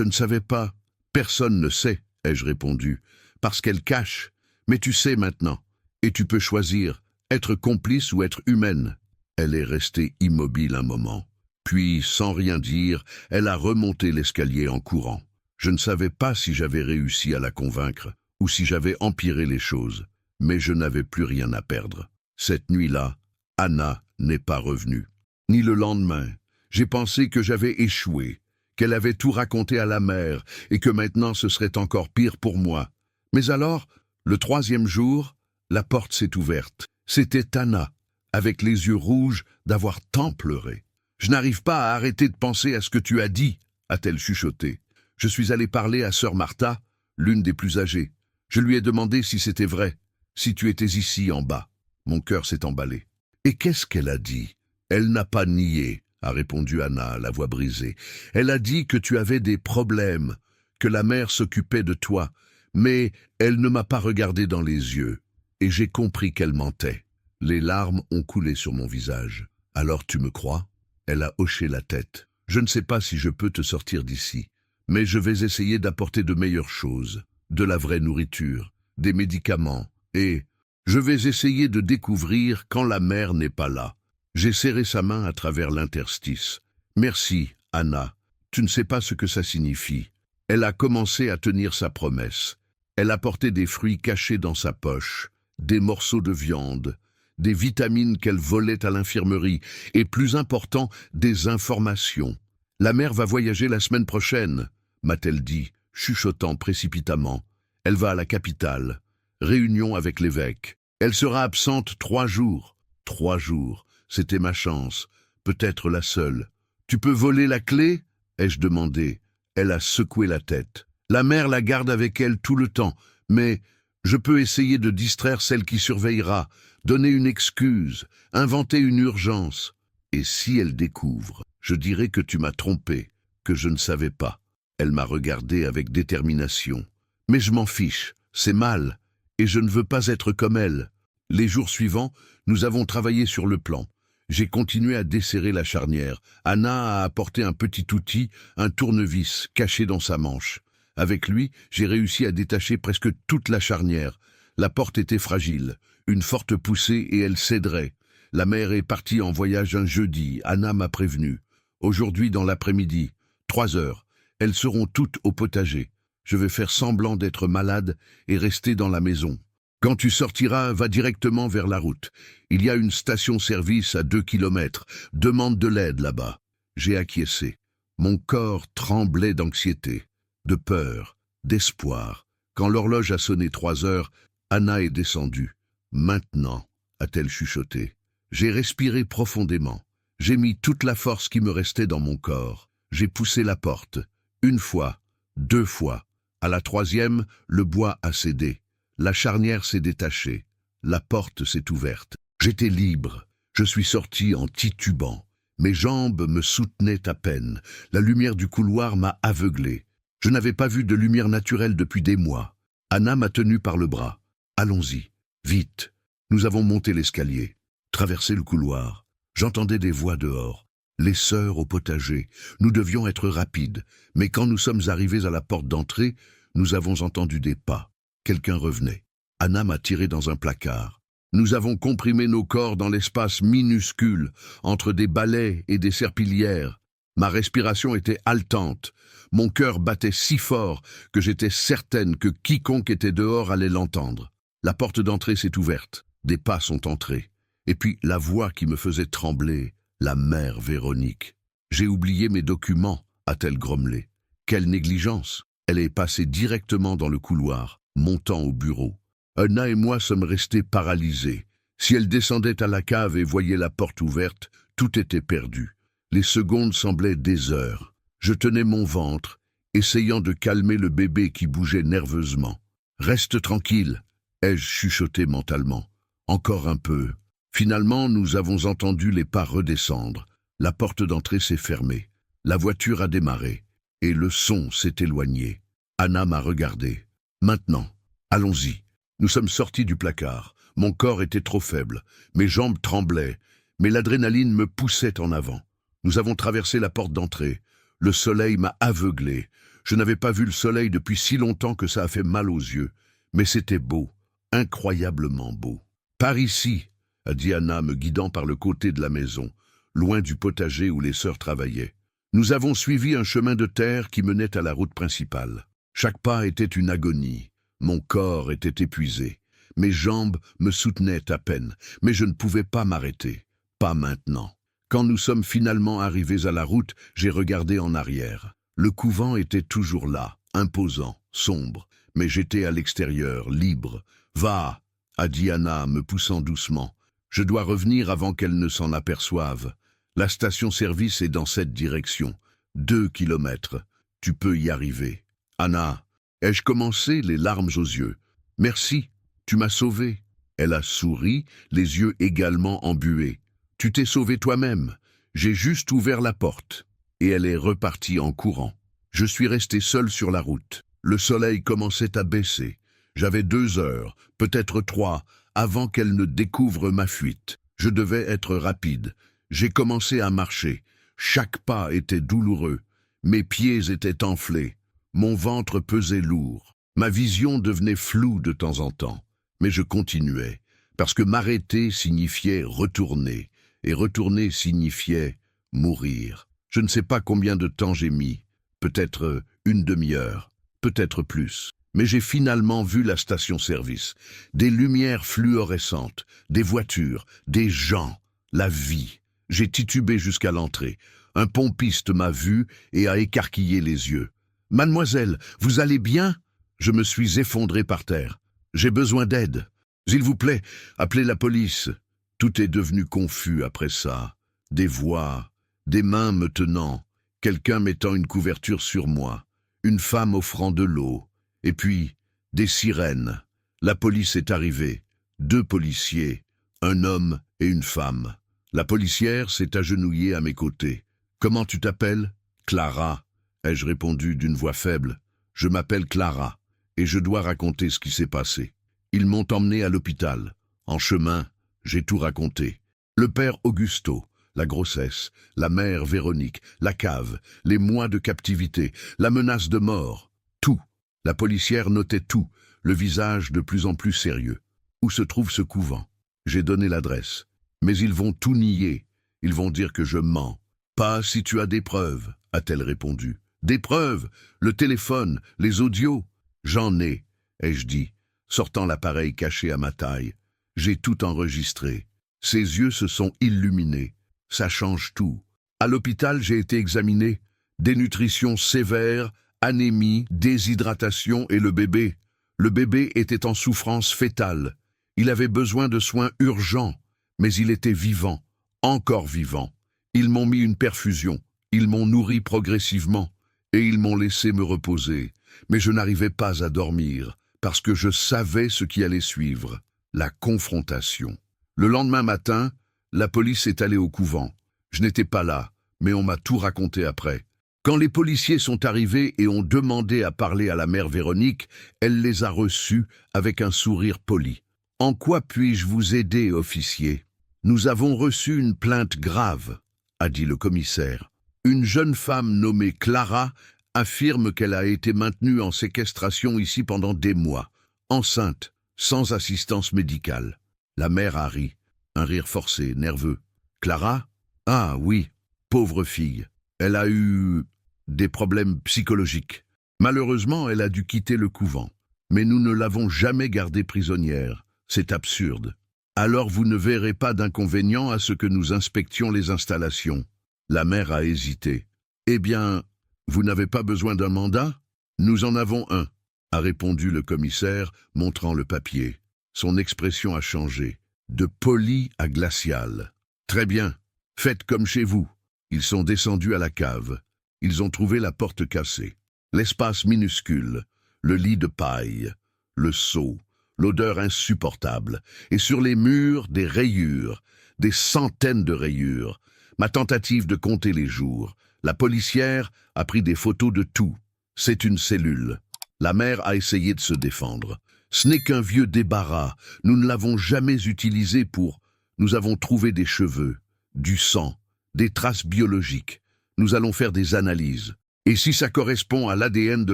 ne savais pas. Personne ne sait, ai-je répondu. Parce qu'elle cache. Mais tu sais maintenant. Et tu peux choisir, être complice ou être humaine. Elle est restée immobile un moment. Puis, sans rien dire, elle a remonté l'escalier en courant. Je ne savais pas si j'avais réussi à la convaincre ou si j'avais empiré les choses, mais je n'avais plus rien à perdre. Cette nuit-là, Anna n'est pas revenue. Ni le lendemain. J'ai pensé que j'avais échoué, qu'elle avait tout raconté à la mère et que maintenant ce serait encore pire pour moi. Mais alors, le 3e jour, la porte s'est ouverte. C'était Anna, avec les yeux rouges d'avoir tant pleuré. « Je n'arrive pas à arrêter de penser à ce que tu as dit, » a-t-elle chuchoté. Je suis allé parler à sœur Martha, l'une des plus âgées. Je lui ai demandé si c'était vrai, si tu étais ici en bas. Mon cœur s'est emballé. Et qu'est-ce qu'elle a dit? Elle n'a pas nié, a répondu Anna, la voix brisée. Elle a dit que tu avais des problèmes, que la mère s'occupait de toi, mais elle ne m'a pas regardé dans les yeux. Et j'ai compris qu'elle mentait. Les larmes ont coulé sur mon visage. Alors tu me crois? Elle a hoché la tête. Je ne sais pas si je peux te sortir d'ici, mais je vais essayer d'apporter de meilleures choses, de la vraie nourriture, des médicaments, et je vais essayer de découvrir quand la mère n'est pas là. J'ai serré sa main à travers l'interstice. Merci, Anna. Tu ne sais pas ce que ça signifie. Elle a commencé à tenir sa promesse. Elle a porté des fruits cachés dans sa poche, des morceaux de viande, des vitamines qu'elle volait à l'infirmerie, et plus important, des informations. La mère va voyager la semaine prochaine, m'a-t-elle dit, chuchotant précipitamment. Elle va à la capitale. Réunion avec l'évêque. Elle sera absente 3 jours. 3 jours, c'était ma chance, peut-être la seule. Tu peux voler la clé? Ai-je demandé. Elle a secoué la tête. La mère la garde avec elle tout le temps, mais je peux essayer de distraire celle qui surveillera, donner une excuse, inventer une urgence. Et si elle découvre, je dirai que tu m'as trompé, que je ne savais pas. Elle m'a regardé avec détermination. Mais je m'en fiche, c'est mal, et je ne veux pas être comme elle. Les jours suivants, nous avons travaillé sur le plan. J'ai continué à desserrer la charnière. Anna a apporté un petit outil, un tournevis, caché dans sa manche. Avec lui, j'ai réussi à détacher presque toute la charnière. La porte était fragile, une forte poussée et elle céderait. La mère est partie en voyage un jeudi, Anna m'a prévenu. Aujourd'hui dans l'après-midi, 3 heures, elles seront toutes au potager. Je vais faire semblant d'être malade et rester dans la maison. Quand tu sortiras, va directement vers la route. Il y a une station-service à 2 kilomètres. Demande de l'aide là-bas. J'ai acquiescé. Mon corps tremblait d'anxiété, de peur, d'espoir. Quand l'horloge a sonné 3 heures, Anna est descendue. Maintenant, a-t-elle chuchoté. J'ai respiré profondément. J'ai mis toute la force qui me restait dans mon corps. J'ai poussé la porte. 1 fois, 2 fois. À la 3e, le bois a cédé. La charnière s'est détachée. la porte s'est ouverte. J'étais libre. Je suis sorti en titubant. Mes jambes me soutenaient à peine. La lumière du couloir m'a aveuglé. Je n'avais pas vu de lumière naturelle depuis des mois. Anna m'a tenu par le bras. Allons-y, vite. Nous avons monté l'escalier, traversé le couloir. J'entendais des voix dehors. Les sœurs au potager. Nous devions être rapides, mais quand nous sommes arrivés à la porte d'entrée, nous avons entendu des pas. Quelqu'un revenait. Anna m'a tiré dans un placard. Nous avons comprimé nos corps dans l'espace minuscule, entre des balais et des serpillières. Ma respiration était haletante. Mon cœur battait si fort que j'étais certaine que quiconque était dehors allait l'entendre. La porte d'entrée s'est ouverte. Des pas sont entrés. Et puis la voix qui me faisait trembler, la mère Véronique. « J'ai oublié mes documents », a-t-elle grommelé. Quelle négligence! Elle est passée directement dans le couloir, montant au bureau. Anna et moi sommes restés paralysés. Si elle descendait à la cave et voyait la porte ouverte, tout était perdu. Les secondes semblaient des heures. Je tenais mon ventre, essayant de calmer le bébé qui bougeait nerveusement. « Reste tranquille », ai-je chuchoté mentalement. Encore un peu. Finalement, nous avons entendu les pas redescendre. La porte d'entrée s'est fermée. La voiture a démarré, et le son s'est éloigné. Anna m'a regardé. « Maintenant, allons-y. » Nous sommes sortis du placard. Mon corps était trop faible. Mes jambes tremblaient, mais l'adrénaline me poussait en avant. Nous avons traversé la porte d'entrée. Le soleil m'a aveuglé. Je n'avais pas vu le soleil depuis si longtemps que ça a fait mal aux yeux. Mais c'était beau, incroyablement beau. « Par ici », a dit Anna, me guidant par le côté de la maison, loin du potager où les sœurs travaillaient. Nous avons suivi un chemin de terre qui menait à la route principale. Chaque pas était une agonie. Mon corps était épuisé. Mes jambes me soutenaient à peine, mais je ne pouvais pas m'arrêter. Pas maintenant. Quand nous sommes finalement arrivés à la route, j'ai regardé en arrière. Le couvent était toujours là, imposant, sombre, mais j'étais à l'extérieur, libre. « Va !» a dit Anna, me poussant doucement. « Je dois revenir avant qu'elle ne s'en aperçoive. La station-service est dans cette direction. 2 kilomètres. Tu peux y arriver. » Anna, ai-je commencé, les larmes aux yeux. « Merci, tu m'as sauvé. » Elle a souri, les yeux également embués. « Tu t'es sauvé toi-même. J'ai juste ouvert la porte. » Et elle est repartie en courant. Je suis resté seul sur la route. Le soleil commençait à baisser. J'avais 2 heures, peut-être 3, avant qu'elle ne découvre ma fuite. Je devais être rapide. J'ai commencé à marcher. Chaque pas était douloureux. Mes pieds étaient enflés. Mon ventre pesait lourd. Ma vision devenait floue de temps en temps. Mais je continuais, parce que m'arrêter signifiait retourner, et retourner signifiait mourir. Je ne sais pas combien de temps j'ai mis, peut-être 1 demi-heure, peut-être plus. Mais j'ai finalement vu la station-service. Des lumières fluorescentes, des voitures, des gens, la vie. J'ai titubé jusqu'à l'entrée. Un pompiste m'a vu et a écarquillé les yeux. « Mademoiselle, vous allez bien ?» Je me suis effondré par terre. « J'ai besoin d'aide. S'il vous plaît, appelez la police. » Tout est devenu confus après ça. Des voix, des mains me tenant, quelqu'un mettant une couverture sur moi, une femme offrant de l'eau, et puis des sirènes. La police est arrivée. 2 policiers, un homme et une femme. La policière s'est agenouillée à mes côtés. « Comment tu t'appelles ?»« Clara », ai-je répondu d'une voix faible. « Je m'appelle Clara, et je dois raconter ce qui s'est passé. » Ils m'ont emmené à l'hôpital. En chemin, j'ai tout raconté. Le père Augusto, la grossesse, la mère Véronique, la cave, les mois de captivité, la menace de mort. Tout. La policière notait tout, le visage de plus en plus sérieux. Où se trouve ce couvent? J'ai donné l'adresse. Mais ils vont tout nier. Ils vont dire que je mens. Pas si tu as des preuves, a-t-elle répondu. Des preuves? Le téléphone, les audios? J'en ai, ai-je dit, sortant l'appareil caché à ma taille. J'ai tout enregistré. Ses yeux se sont illuminés. Ça change tout. À l'hôpital, j'ai été examiné. Dénutrition sévère, anémie, déshydratation et le bébé. Le bébé était en souffrance fétale. Il avait besoin de soins urgents, mais il était vivant, encore vivant. Ils m'ont mis une perfusion, ils m'ont nourri progressivement, et ils m'ont laissé me reposer. Mais je n'arrivais pas à dormir, parce que je savais ce qui allait suivre. La confrontation. Le lendemain matin, la police est allée au couvent. Je n'étais pas là, mais on m'a tout raconté après. Quand les policiers sont arrivés et ont demandé à parler à la mère Véronique, elle les a reçus avec un sourire poli. « En quoi puis-je vous aider, officier ? Nous avons reçu une plainte grave, » a dit le commissaire. Une jeune femme nommée Clara affirme qu'elle a été maintenue en séquestration ici pendant des mois, enceinte, sans assistance médicale. La mère a ri, un rire forcé, nerveux. « Clara ? Ah oui, pauvre fille. Elle a eu des problèmes psychologiques. Malheureusement, elle a dû quitter le couvent. Mais nous ne l'avons jamais gardée prisonnière. C'est absurde. Alors vous ne verrez pas d'inconvénient à ce que nous inspections les installations. » La mère a hésité. « Eh bien, vous n'avez pas besoin d'un mandat ? Nous en avons un, » a répondu le commissaire, montrant le papier. Son expression a changé, de poli à glacial. « Très bien, faites comme chez vous. » Ils sont descendus à la cave. Ils ont trouvé la porte cassée. L'espace minuscule, le lit de paille, le seau, l'odeur insupportable, et sur les murs, des rayures, des centaines de rayures. Ma tentative de compter les jours. La policière a pris des photos de tout. C'est une cellule. La mère a essayé de se défendre. Ce n'est qu'un vieux débarras. Nous ne l'avons jamais utilisé pour... Nous avons trouvé des cheveux, du sang, des traces biologiques. Nous allons faire des analyses. Et si ça correspond à l'ADN de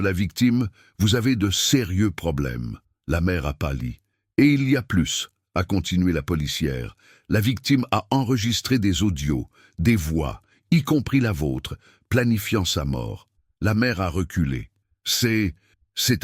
la victime, vous avez de sérieux problèmes. La mère a pâli. Et il y a plus, a continué la policière. La victime a enregistré des audios, des voix, y compris la vôtre, planifiant sa mort. La mère a reculé. C'est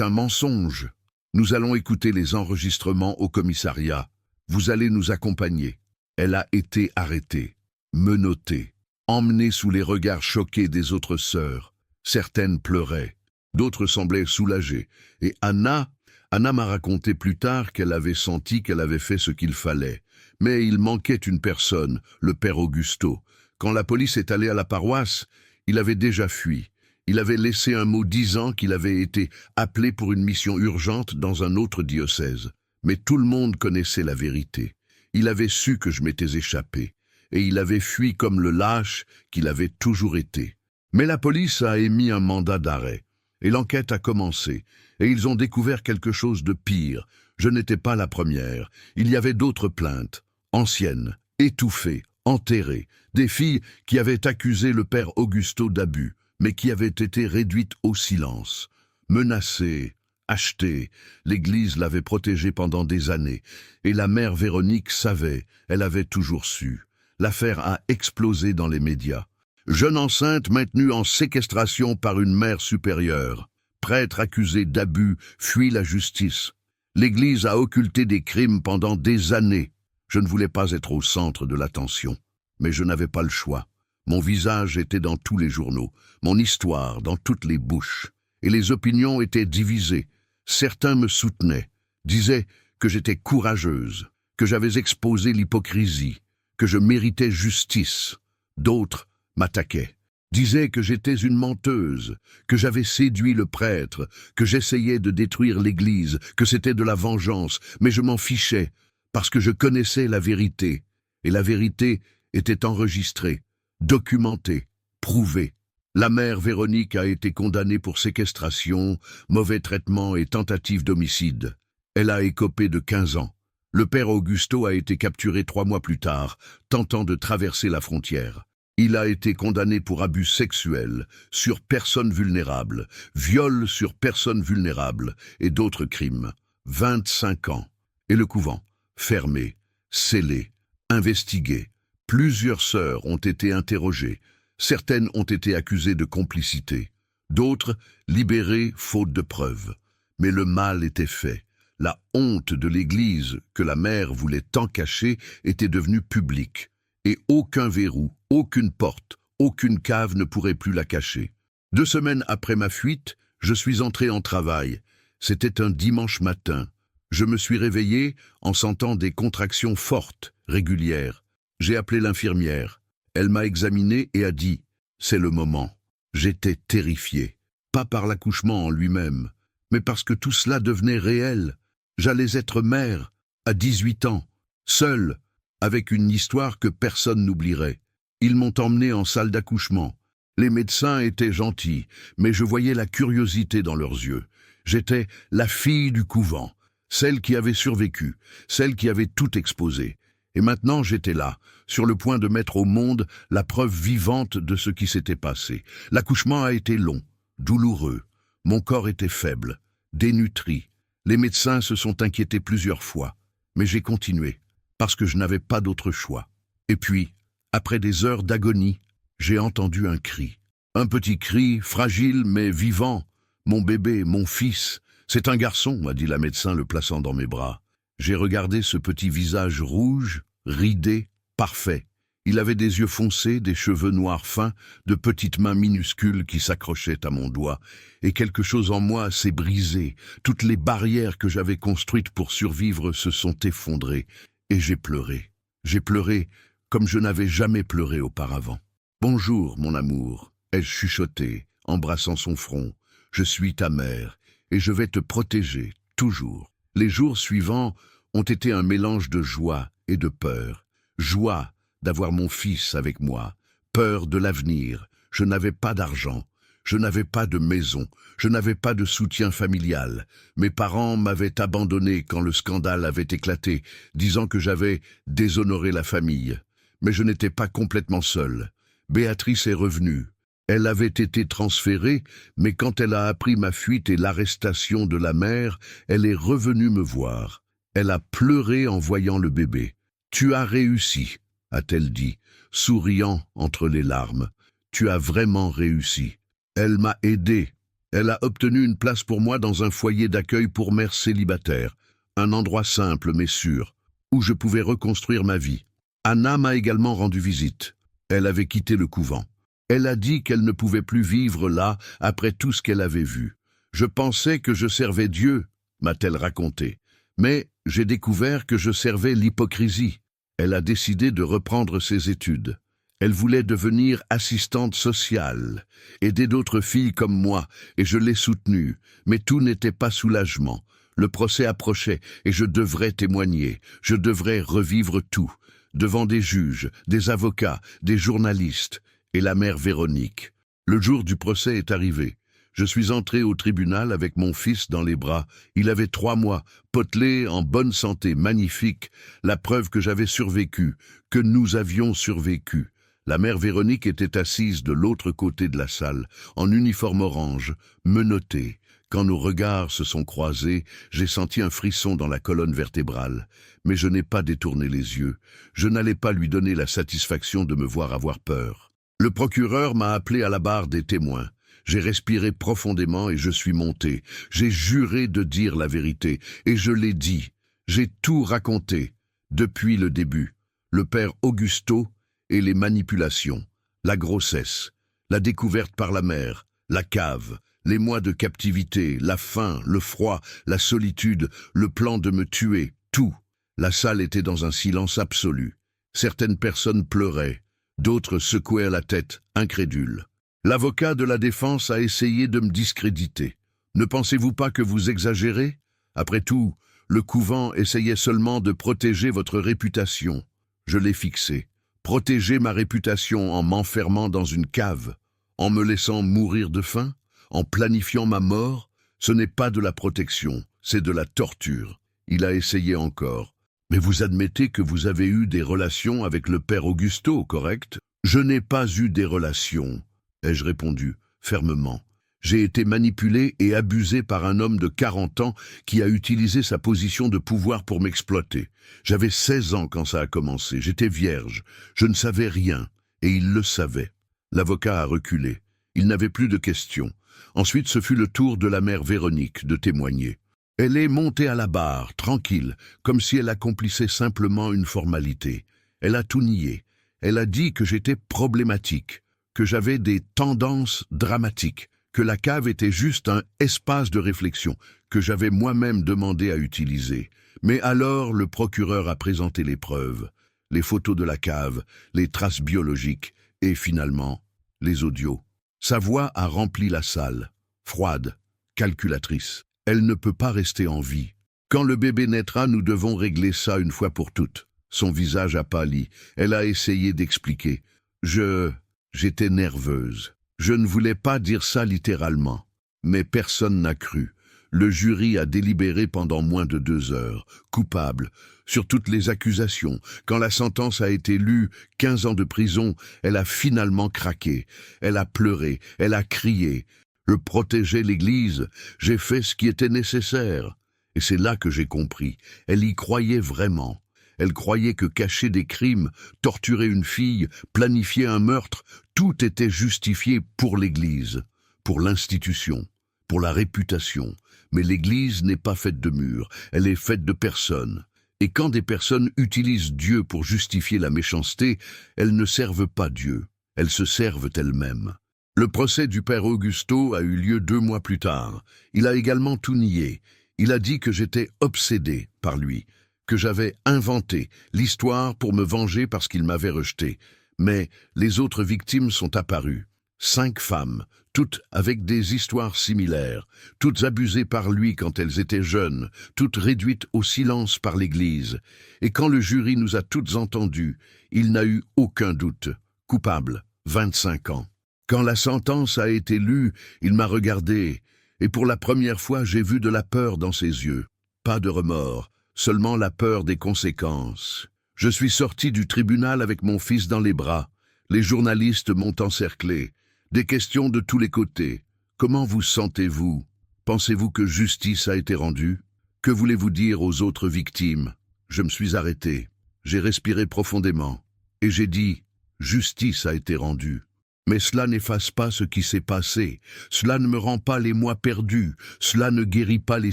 un mensonge. Nous allons écouter les enregistrements au commissariat. Vous allez nous accompagner. Elle a été arrêtée, menottée, emmenée sous les regards choqués des autres sœurs. Certaines pleuraient, d'autres semblaient soulagées. Et Anna m'a raconté plus tard qu'elle avait senti qu'elle avait fait ce qu'il fallait. Mais il manquait une personne, le père Augusto. Quand la police est allée à la paroisse, il avait déjà fui. Il avait laissé un mot disant qu'il avait été appelé pour une mission urgente dans un autre diocèse. Mais tout le monde connaissait la vérité. Il avait su que je m'étais échappé. Et il avait fui comme le lâche qu'il avait toujours été. Mais la police a émis un mandat d'arrêt, et l'enquête a commencé, et ils ont découvert quelque chose de pire. Je n'étais pas la première, il y avait d'autres plaintes, anciennes, étouffées, enterrées, des filles qui avaient accusé le père Augusto d'abus, mais qui avaient été réduites au silence, menacées, achetées. L'Église l'avait protégée pendant des années, et la mère Véronique savait, elle avait toujours su. L'affaire a explosé dans les médias. Jeune enceinte maintenue en séquestration par une mère supérieure. Prêtre accusé d'abus fuit la justice. L'Église a occulté des crimes pendant des années. Je ne voulais pas être au centre de l'attention, mais je n'avais pas le choix. Mon visage était dans tous les journaux, mon histoire dans toutes les bouches. Et les opinions étaient divisées. Certains me soutenaient, disaient que j'étais courageuse, que j'avais exposé l'hypocrisie, que je méritais justice. D'autres m'attaquaient, disaient que j'étais une menteuse, que j'avais séduit le prêtre, que j'essayais de détruire l'Église, que c'était de la vengeance, mais je m'en fichais, parce que je connaissais la vérité, et la vérité était enregistrée, documentée, prouvée. La mère Véronique a été condamnée pour séquestration, mauvais traitement et tentative d'homicide. Elle a écopé de 15 ans. Le père Augusto a été capturé 3 mois plus tard, tentant de traverser la frontière. Il a été condamné pour abus sexuels sur personnes vulnérables, viol sur personnes vulnérables et d'autres crimes. 25 ans. Et le couvent, fermé, scellé, investigué. Plusieurs sœurs ont été interrogées. Certaines ont été accusées de complicité. D'autres libérées faute de preuves. Mais le mal était fait. La honte de l'Église que la mère voulait tant cacher était devenue publique. Et aucun verrou, aucune porte, aucune cave ne pourrait plus la cacher. 2 semaines après ma fuite, je suis entré en travail. C'était un dimanche matin. Je me suis réveillé en sentant des contractions fortes, régulières. J'ai appelé l'infirmière. Elle m'a examiné et a dit « C'est le moment ». J'étais terrifié, pas par l'accouchement en lui-même, mais parce que tout cela devenait réel. J'allais être mère, à 18 ans, seul, avec une histoire que personne n'oublierait. Ils m'ont emmené en salle d'accouchement. Les médecins étaient gentils, mais je voyais la curiosité dans leurs yeux. J'étais la fille du couvent, celle qui avait survécu, celle qui avait tout exposé. Et maintenant j'étais là, sur le point de mettre au monde la preuve vivante de ce qui s'était passé. L'accouchement a été long, douloureux. Mon corps était faible, dénutri. Les médecins se sont inquiétés plusieurs fois. Mais j'ai continué, parce que je n'avais pas d'autre choix. Et puis, après des heures d'agonie, j'ai entendu un cri. Un petit cri, fragile mais vivant. Mon bébé, mon fils. C'est un garçon, m'a dit la médecin le plaçant dans mes bras. J'ai regardé ce petit visage rouge, ridé, parfait. Il avait des yeux foncés, des cheveux noirs fins, de petites mains minuscules qui s'accrochaient à mon doigt. Et quelque chose en moi s'est brisé. Toutes les barrières que j'avais construites pour survivre se sont effondrées. Et j'ai pleuré. J'ai pleuré comme je n'avais jamais pleuré auparavant. « Bonjour, mon amour », ai-je chuchoté, embrassant son front. « Je suis ta mère, et je vais te protéger, toujours. » Les jours suivants ont été un mélange de joie et de peur. Joie d'avoir mon fils avec moi, peur de l'avenir. Je n'avais pas d'argent, je n'avais pas de maison, je n'avais pas de soutien familial. Mes parents m'avaient abandonné quand le scandale avait éclaté, disant que j'avais déshonoré la famille. Mais je n'étais pas complètement seul. Béatrice est revenue. Elle avait été transférée, mais quand elle a appris ma fuite et l'arrestation de la mère, elle est revenue me voir. Elle a pleuré en voyant le bébé. « Tu as réussi », a-t-elle dit, souriant entre les larmes. « Tu as vraiment réussi. » Elle m'a aidé. Elle a obtenu une place pour moi dans un foyer d'accueil pour mères célibataires, un endroit simple mais sûr, où je pouvais reconstruire ma vie. Anna m'a également rendu visite. Elle avait quitté le couvent. Elle a dit qu'elle ne pouvait plus vivre là après tout ce qu'elle avait vu. Je pensais que je servais Dieu, m'a-t-elle raconté. Mais j'ai découvert que je servais l'hypocrisie. Elle a décidé de reprendre ses études. Elle voulait devenir assistante sociale, aider d'autres filles comme moi, et je l'ai soutenue. Mais tout n'était pas soulagement. Le procès approchait et je devrais témoigner. Je devrais revivre tout, devant des juges, des avocats, des journalistes. Et la mère Véronique. Le jour du procès est arrivé. Je suis entré au tribunal avec mon fils dans les bras. Il avait 3 mois, potelé, en bonne santé, magnifique. La preuve que j'avais survécu, que nous avions survécu. La mère Véronique était assise de l'autre côté de la salle, en uniforme orange, menottée. Quand nos regards se sont croisés, j'ai senti un frisson dans la colonne vertébrale. Mais je n'ai pas détourné les yeux. Je n'allais pas lui donner la satisfaction de me voir avoir peur. Le procureur m'a appelé à la barre des témoins. J'ai respiré profondément et je suis monté. J'ai juré de dire la vérité et je l'ai dit. J'ai tout raconté, depuis le début. Le père Augusto et les manipulations, la grossesse, la découverte par la mère, la cave, les mois de captivité, la faim, le froid, la solitude, le plan de me tuer, tout. La salle était dans un silence absolu. Certaines personnes pleuraient. D'autres secouaient la tête, incrédules. L'avocat de la défense a essayé de me discréditer. Ne pensez-vous pas que vous exagérez? Après tout, le couvent essayait seulement de protéger votre réputation. Je l'ai fixé. Protéger ma réputation en m'enfermant dans une cave, en me laissant mourir de faim, en planifiant ma mort, ce n'est pas de la protection, c'est de la torture. Il a essayé encore. Mais vous admettez que vous avez eu des relations avec le père Augusto, correct? Je n'ai pas eu des relations, ai-je répondu, fermement. J'ai été manipulé et abusé par un homme de 40 ans qui a utilisé sa position de pouvoir pour m'exploiter. J'avais 16 ans quand ça a commencé, j'étais vierge, je ne savais rien, et il le savait. L'avocat a reculé, il n'avait plus de questions. Ensuite, ce fut le tour de la mère Véronique de témoigner. Elle est montée à la barre, tranquille, comme si elle accomplissait simplement une formalité. Elle a tout nié. Elle a dit que j'étais problématique, que j'avais des tendances dramatiques, que la cave était juste un espace de réflexion, que j'avais moi-même demandé à utiliser. Mais alors le procureur a présenté les preuves, les photos de la cave, les traces biologiques et finalement les audios. Sa voix a rempli la salle, froide, calculatrice. Elle ne peut pas rester en vie. Quand le bébé naîtra, nous devons régler ça une fois pour toutes. Son visage a pâli. Elle a essayé d'expliquer. J'étais nerveuse. Je ne voulais pas dire ça littéralement. Mais personne n'a cru. Le jury a délibéré pendant moins de 2 heures. Coupable, sur toutes les accusations. Quand la sentence a été lue, 15 ans de prison, elle a finalement craqué. Elle a pleuré, elle a crié. Je protégeais l'Église, j'ai fait ce qui était nécessaire. Et c'est là que j'ai compris. Elle y croyait vraiment. Elle croyait que cacher des crimes, torturer une fille, planifier un meurtre, tout était justifié pour l'Église, pour l'institution, pour la réputation. Mais l'Église n'est pas faite de murs, elle est faite de personnes. Et quand des personnes utilisent Dieu pour justifier la méchanceté, elles ne servent pas Dieu, elles se servent elles-mêmes. Le procès du père Augusto a eu lieu 2 mois plus tard. Il a également tout nié. Il a dit que j'étais obsédé par lui, que j'avais inventé l'histoire pour me venger parce qu'il m'avait rejeté. Mais les autres victimes sont apparues. 5 femmes, toutes avec des histoires similaires, toutes abusées par lui quand elles étaient jeunes, toutes réduites au silence par l'Église. Et quand le jury nous a toutes entendues, il n'a eu aucun doute. Coupable, 25 ans. Quand la sentence a été lue, il m'a regardé, et pour la première fois j'ai vu de la peur dans ses yeux. Pas de remords, seulement la peur des conséquences. Je suis sorti du tribunal avec mon fils dans les bras. Les journalistes m'ont encerclé. Des questions de tous les côtés. Comment vous sentez-vous? Pensez-vous que justice a été rendue? Que voulez-vous dire aux autres victimes? Je me suis arrêté. J'ai respiré profondément. Et j'ai dit, justice a été rendue. Mais cela n'efface pas ce qui s'est passé, cela ne me rend pas les mois perdus, cela ne guérit pas les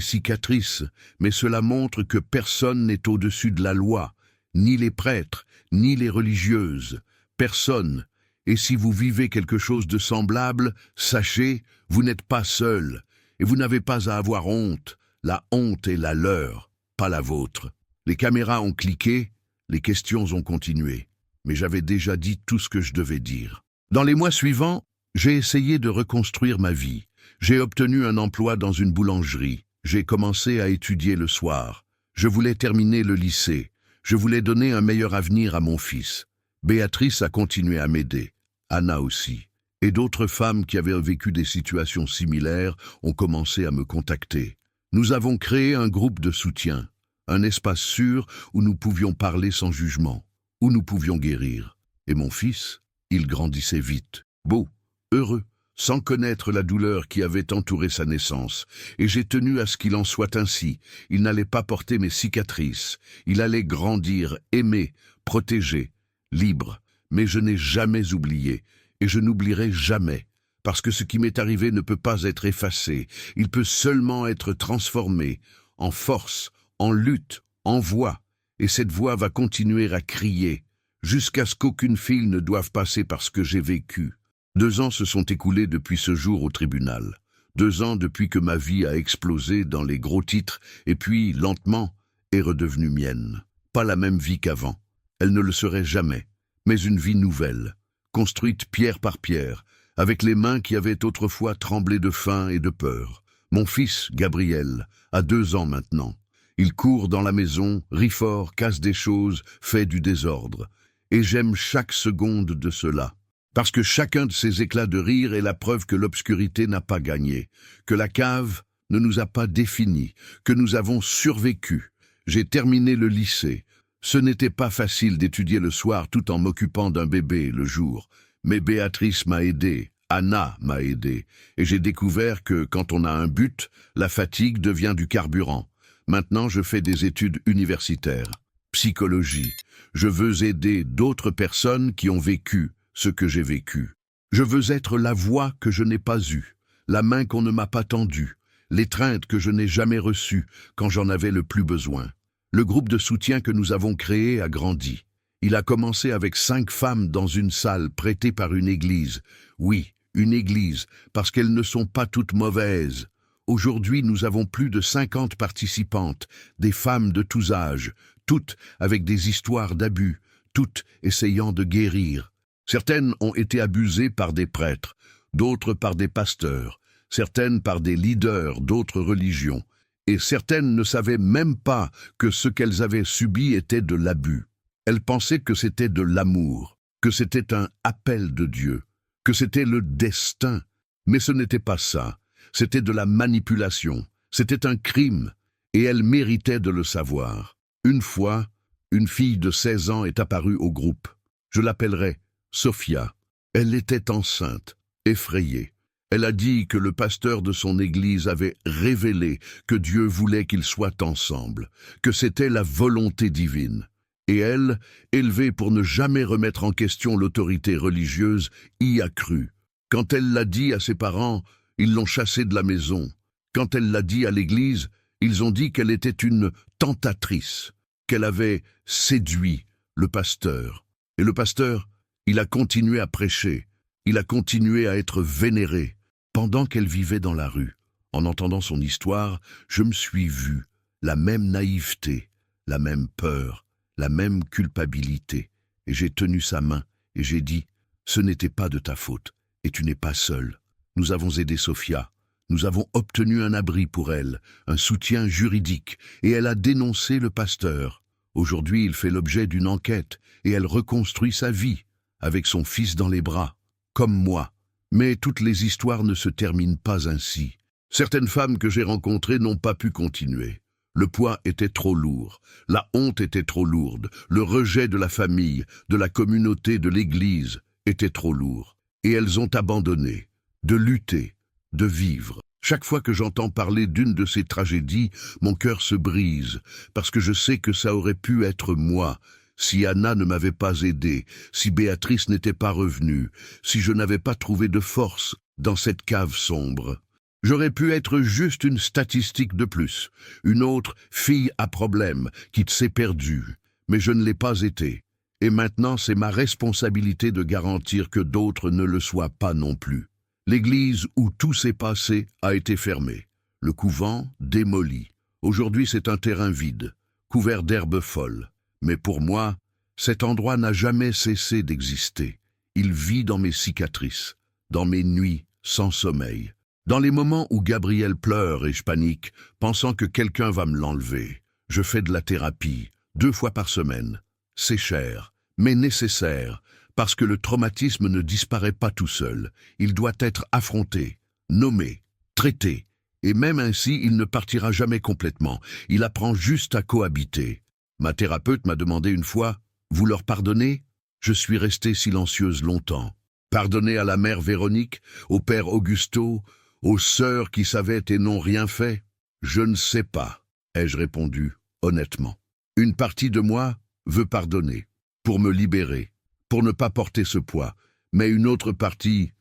cicatrices, mais cela montre que personne n'est au-dessus de la loi, ni les prêtres, ni les religieuses, personne. Et si vous vivez quelque chose de semblable, sachez, vous n'êtes pas seul, et vous n'avez pas à avoir honte, la honte est la leur, pas la vôtre. Les caméras ont cliqué, les questions ont continué, mais j'avais déjà dit tout ce que je devais dire. Dans les mois suivants, j'ai essayé de reconstruire ma vie. J'ai obtenu un emploi dans une boulangerie. J'ai commencé à étudier le soir. Je voulais terminer le lycée. Je voulais donner un meilleur avenir à mon fils. Béatrice a continué à m'aider. Anna aussi. Et d'autres femmes qui avaient vécu des situations similaires ont commencé à me contacter. Nous avons créé un groupe de soutien, un espace sûr où nous pouvions parler sans jugement, où nous pouvions guérir. Et mon fils, il grandissait vite, beau, heureux, sans connaître la douleur qui avait entouré sa naissance. Et j'ai tenu à ce qu'il en soit ainsi. Il n'allait pas porter mes cicatrices. Il allait grandir, aimer, protégé, libre. Mais je n'ai jamais oublié, et je n'oublierai jamais, parce que ce qui m'est arrivé ne peut pas être effacé. Il peut seulement être transformé, en force, en lutte, en voix. Et cette voix va continuer à crier, jusqu'à ce qu'aucune fille ne doive passer par ce que j'ai vécu. 2 ans se sont écoulés depuis ce jour au tribunal. 2 ans depuis que ma vie a explosé dans les gros titres et puis, lentement, est redevenue mienne. Pas la même vie qu'avant. Elle ne le serait jamais, mais une vie nouvelle, construite pierre par pierre, avec les mains qui avaient autrefois tremblé de faim et de peur. Mon fils, Gabriel, a 2 ans maintenant. Il court dans la maison, rit fort, casse des choses, fait du désordre. Et j'aime chaque seconde de cela. Parce que chacun de ces éclats de rire est la preuve que l'obscurité n'a pas gagné, que la cave ne nous a pas définis, que nous avons survécu. J'ai terminé le lycée. Ce n'était pas facile d'étudier le soir tout en m'occupant d'un bébé le jour. Mais Béatrice m'a aidé, Anna m'a aidé, et j'ai découvert que quand on a un but, la fatigue devient du carburant. Maintenant, je fais des études universitaires. Psychologie. Je veux aider d'autres personnes qui ont vécu ce que j'ai vécu. Je veux être la voix que je n'ai pas eue, la main qu'on ne m'a pas tendue, l'étreinte que je n'ai jamais reçue quand j'en avais le plus besoin. Le groupe de soutien que nous avons créé a grandi. Il a commencé avec 5 femmes dans une salle prêtée par une église. Oui, une église, parce qu'elles ne sont pas toutes mauvaises. Aujourd'hui, nous avons plus de 50 participantes, des femmes de tous âges, toutes avec des histoires d'abus, toutes essayant de guérir. Certaines ont été abusées par des prêtres, d'autres par des pasteurs, certaines par des leaders d'autres religions. Et certaines ne savaient même pas que ce qu'elles avaient subi était de l'abus. Elles pensaient que c'était de l'amour, que c'était un appel de Dieu, que c'était le destin. Mais ce n'était pas ça, c'était de la manipulation, c'était un crime, et elles méritaient de le savoir. Une fois, une fille de 16 ans est apparue au groupe. Je l'appellerai Sophia. Elle était enceinte, effrayée. Elle a dit que le pasteur de son église avait révélé que Dieu voulait qu'ils soient ensemble, que c'était la volonté divine. Et elle, élevée pour ne jamais remettre en question l'autorité religieuse, y a cru. Quand elle l'a dit à ses parents, ils l'ont chassée de la maison. Quand elle l'a dit à l'église, ils ont dit qu'elle était une tentatrice, qu'elle avait séduit le pasteur. Et le pasteur, il a continué à prêcher, il a continué à être vénéré. Pendant qu'elle vivait dans la rue, en entendant son histoire, je me suis vu, la même naïveté, la même peur, la même culpabilité. Et j'ai tenu sa main et j'ai dit, « Ce n'était pas de ta faute, et tu n'es pas seul. Nous avons aidé Sophia, nous avons obtenu un abri pour elle, un soutien juridique, et elle a dénoncé le pasteur. Aujourd'hui, il fait l'objet d'une enquête, et elle reconstruit sa vie, avec son fils dans les bras, comme moi. » Mais toutes les histoires ne se terminent pas ainsi. Certaines femmes que j'ai rencontrées n'ont pas pu continuer. Le poids était trop lourd, la honte était trop lourde, le rejet de la famille, de la communauté, de l'Église était trop lourd. Et elles ont abandonné, de lutter, de vivre. Chaque fois que j'entends parler d'une de ces tragédies, mon cœur se brise, parce que je sais que ça aurait pu être moi, si Anna ne m'avait pas aidé, si Béatrice n'était pas revenue, si je n'avais pas trouvé de force dans cette cave sombre. J'aurais pu être juste une statistique de plus, une autre fille à problème qui s'est perdue, mais je ne l'ai pas été. Et maintenant, c'est ma responsabilité de garantir que d'autres ne le soient pas non plus. L'église où tout s'est passé a été fermée, le couvent démoli. Aujourd'hui, c'est un terrain vide, couvert d'herbes folles. Mais pour moi, cet endroit n'a jamais cessé d'exister. Il vit dans mes cicatrices, dans mes nuits sans sommeil, dans les moments où Gabriel pleure et je panique, pensant que quelqu'un va me l'enlever. Je fais de la thérapie, 2 fois par semaine. C'est cher, mais nécessaire, parce que le traumatisme ne disparaît pas tout seul. Il doit être affronté, nommé, traité, et même ainsi, il ne partira jamais complètement. Il apprend juste à cohabiter. Ma thérapeute m'a demandé une fois, « Vous leur pardonnez ?» Je suis restée silencieuse longtemps. Pardonner à la mère Véronique, au père Augusto, aux sœurs qui savaient et n'ont rien fait? Je ne sais pas, ai-je répondu, honnêtement. Une partie de moi veut pardonner, pour me libérer, pour ne pas porter ce poids, mais une autre partie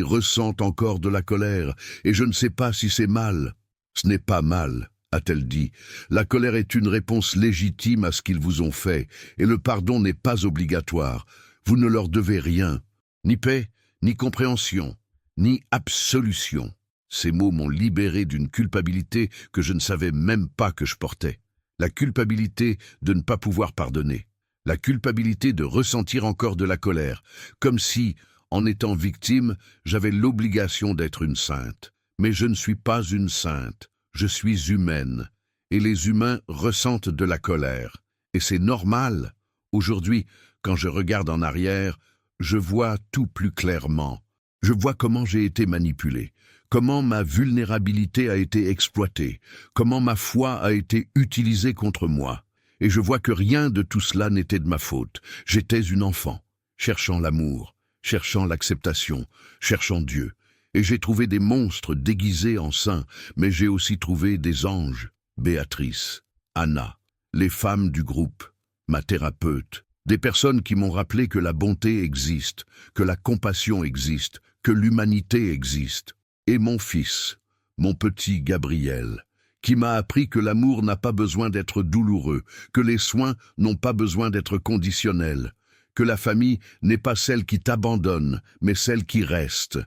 ressent encore de la colère, et je ne sais pas si c'est mal. Ce n'est pas mal, a-t-elle dit. La colère est une réponse légitime à ce qu'ils vous ont fait, et le pardon n'est pas obligatoire. Vous ne leur devez rien, ni paix, ni compréhension, ni absolution. Ces mots m'ont libéré d'une culpabilité que je ne savais même pas que je portais. La culpabilité de ne pas pouvoir pardonner. La culpabilité de ressentir encore de la colère, comme si, en étant victime, j'avais l'obligation d'être une sainte. Mais je ne suis pas une sainte. Je suis humaine, et les humains ressentent de la colère. Et c'est normal. Aujourd'hui, quand je regarde en arrière, je vois tout plus clairement. Je vois comment j'ai été manipulé, comment ma vulnérabilité a été exploitée, comment ma foi a été utilisée contre moi. Et je vois que rien de tout cela n'était de ma faute. J'étais une enfant, cherchant l'amour, cherchant l'acceptation, cherchant Dieu. Et j'ai trouvé des monstres déguisés en saints, mais j'ai aussi trouvé des anges, Béatrice, Anna, les femmes du groupe, ma thérapeute, des personnes qui m'ont rappelé que la bonté existe, que la compassion existe, que l'humanité existe. Et mon fils, mon petit Gabriel, qui m'a appris que l'amour n'a pas besoin d'être douloureux, que les soins n'ont pas besoin d'être conditionnels, que la famille n'est pas celle qui t'abandonne, mais celle qui reste.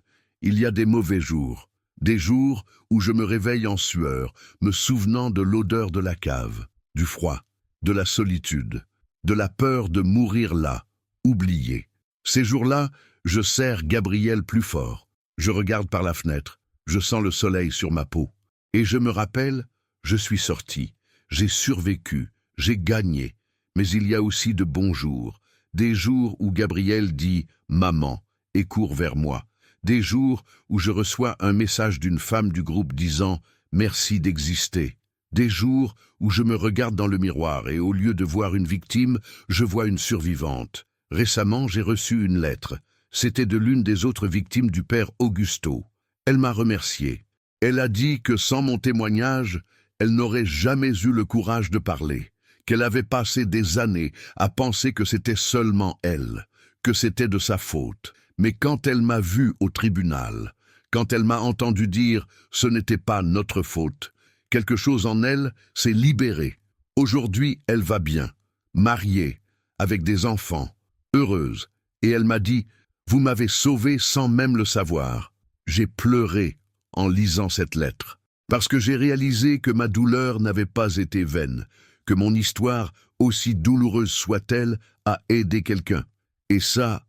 Il y a des mauvais jours, des jours où je me réveille en sueur, me souvenant de l'odeur de la cave, du froid, de la solitude, de la peur de mourir là, oublié. Ces jours-là, je serre Gabriel plus fort. Je regarde par la fenêtre, je sens le soleil sur ma peau. Et je me rappelle, je suis sorti, j'ai survécu, j'ai gagné. Mais il y a aussi de bons jours, des jours où Gabriel dit « Maman » et court vers moi, des jours où je reçois un message d'une femme du groupe disant « Merci d'exister », des jours où je me regarde dans le miroir et au lieu de voir une victime, je vois une survivante. Récemment, j'ai reçu une lettre. C'était de l'une des autres victimes du père Augusto. Elle m'a remercié. Elle a dit que sans mon témoignage, elle n'aurait jamais eu le courage de parler, qu'elle avait passé des années à penser que c'était seulement elle, que c'était de sa faute. Mais quand elle m'a vu au tribunal, quand elle m'a entendu dire « ce n'était pas notre faute », quelque chose en elle s'est libéré. Aujourd'hui, elle va bien, mariée, avec des enfants, heureuse. Et elle m'a dit « vous m'avez sauvé sans même le savoir ». J'ai pleuré en lisant cette lettre, parce que j'ai réalisé que ma douleur n'avait pas été vaine, que mon histoire, aussi douloureuse soit-elle, a aidé quelqu'un. Et ça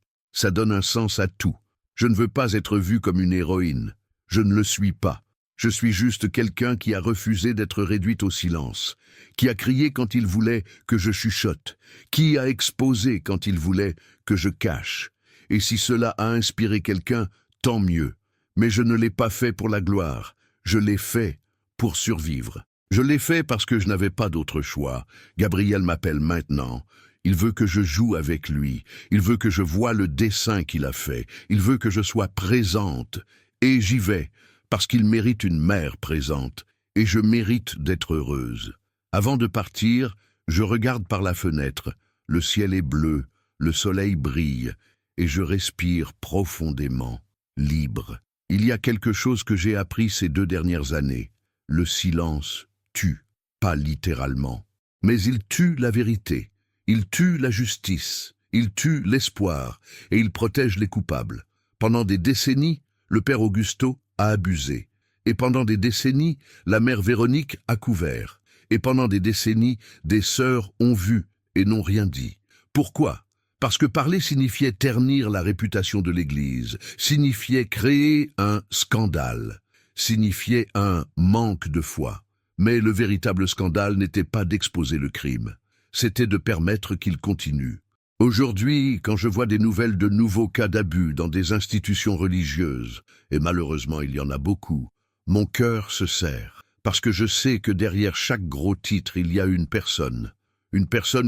donne un sens à tout. Je ne veux pas être vue comme une héroïne. Je ne le suis pas. Je suis juste quelqu'un qui a refusé d'être réduite au silence, qui a crié quand il voulait que je chuchote, qui a exposé quand il voulait que je cache. Et si cela a inspiré quelqu'un, tant mieux. Mais je ne l'ai pas fait pour la gloire. Je l'ai fait pour survivre. Je l'ai fait parce que je n'avais pas d'autre choix. Gabriel m'appelle maintenant. Il veut que je joue avec lui. Il veut que je voie le dessin qu'il a fait. Il veut que je sois présente. Et j'y vais, parce qu'il mérite une mère présente. Et je mérite d'être heureuse. Avant de partir, je regarde par la fenêtre. Le ciel est bleu, le soleil brille, et je respire profondément, libre. Il y a quelque chose que j'ai appris ces 2 dernières années. Le silence tue, pas littéralement. Mais il tue la vérité, il tue la justice, il tue l'espoir, et il protège les coupables. Pendant des décennies, le père Augusto a abusé. Et pendant des décennies, la mère Véronique a couvert. Et pendant des décennies, des sœurs ont vu et n'ont rien dit. Pourquoi ? Parce que parler signifiait ternir la réputation de l'Église, signifiait créer un scandale, signifiait un manque de foi. Mais le véritable scandale n'était pas d'exposer le crime, c'était de permettre qu'il continue. Aujourd'hui, quand je vois des nouvelles de nouveaux cas d'abus dans des institutions religieuses, et malheureusement il y en a beaucoup, mon cœur se serre, parce que je sais que derrière chaque gros titre il y a une personne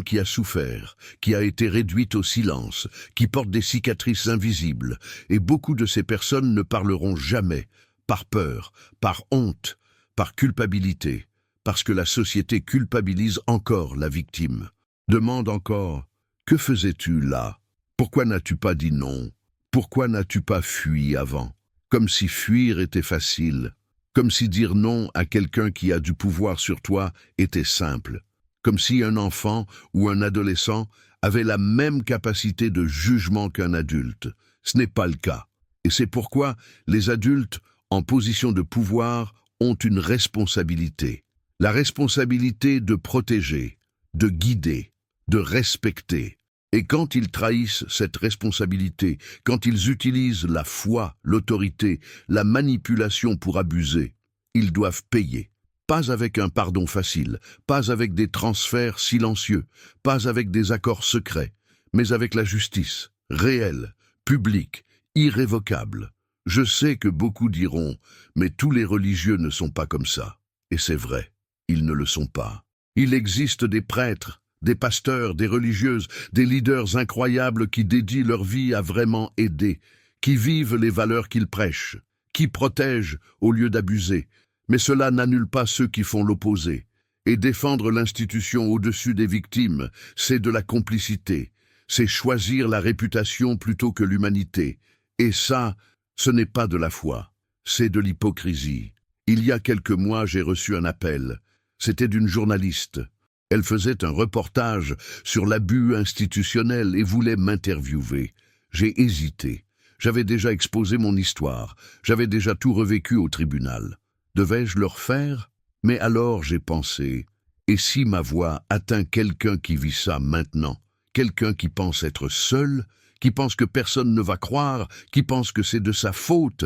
qui a souffert, qui a été réduite au silence, qui porte des cicatrices invisibles, et beaucoup de ces personnes ne parleront jamais, par peur, par honte, par culpabilité, parce que la société culpabilise encore la victime. Demande encore, que faisais-tu là? Pourquoi n'as-tu pas dit non? Pourquoi n'as-tu pas fui avant? Comme si fuir était facile, comme si dire non à quelqu'un qui a du pouvoir sur toi était simple. Comme si un enfant ou un adolescent avait la même capacité de jugement qu'un adulte. Ce n'est pas le cas. Et c'est pourquoi les adultes, en position de pouvoir, ont une responsabilité. La responsabilité de protéger, de guider, de respecter. Et quand ils trahissent cette responsabilité, quand ils utilisent la foi, l'autorité, la manipulation pour abuser, ils doivent payer. Pas avec un pardon facile, pas avec des transferts silencieux, pas avec des accords secrets, mais avec la justice, réelle, publique, irrévocable. Je sais que beaucoup diront, mais tous les religieux ne sont pas comme ça. Et c'est vrai, ils ne le sont pas. Il existe des prêtres, des pasteurs, des religieuses, des leaders incroyables qui dédient leur vie à vraiment aider, qui vivent les valeurs qu'ils prêchent, qui protègent au lieu d'abuser. Mais cela n'annule pas ceux qui font l'opposé. Et défendre l'institution au-dessus des victimes, c'est de la complicité. C'est choisir la réputation plutôt que l'humanité. Et ça, ce n'est pas de la foi, c'est de l'hypocrisie. Il y a quelques mois, j'ai reçu un appel. C'était d'une journaliste. Elle faisait un reportage sur l'abus institutionnel et voulait m'interviewer. J'ai hésité. J'avais déjà exposé mon histoire. J'avais déjà tout revécu au tribunal. Devais-je le refaire? Mais alors j'ai pensé, et si ma voix atteint quelqu'un qui vit ça maintenant, quelqu'un qui pense être seul, qui pense que personne ne va croire, qui pense que c'est de sa faute?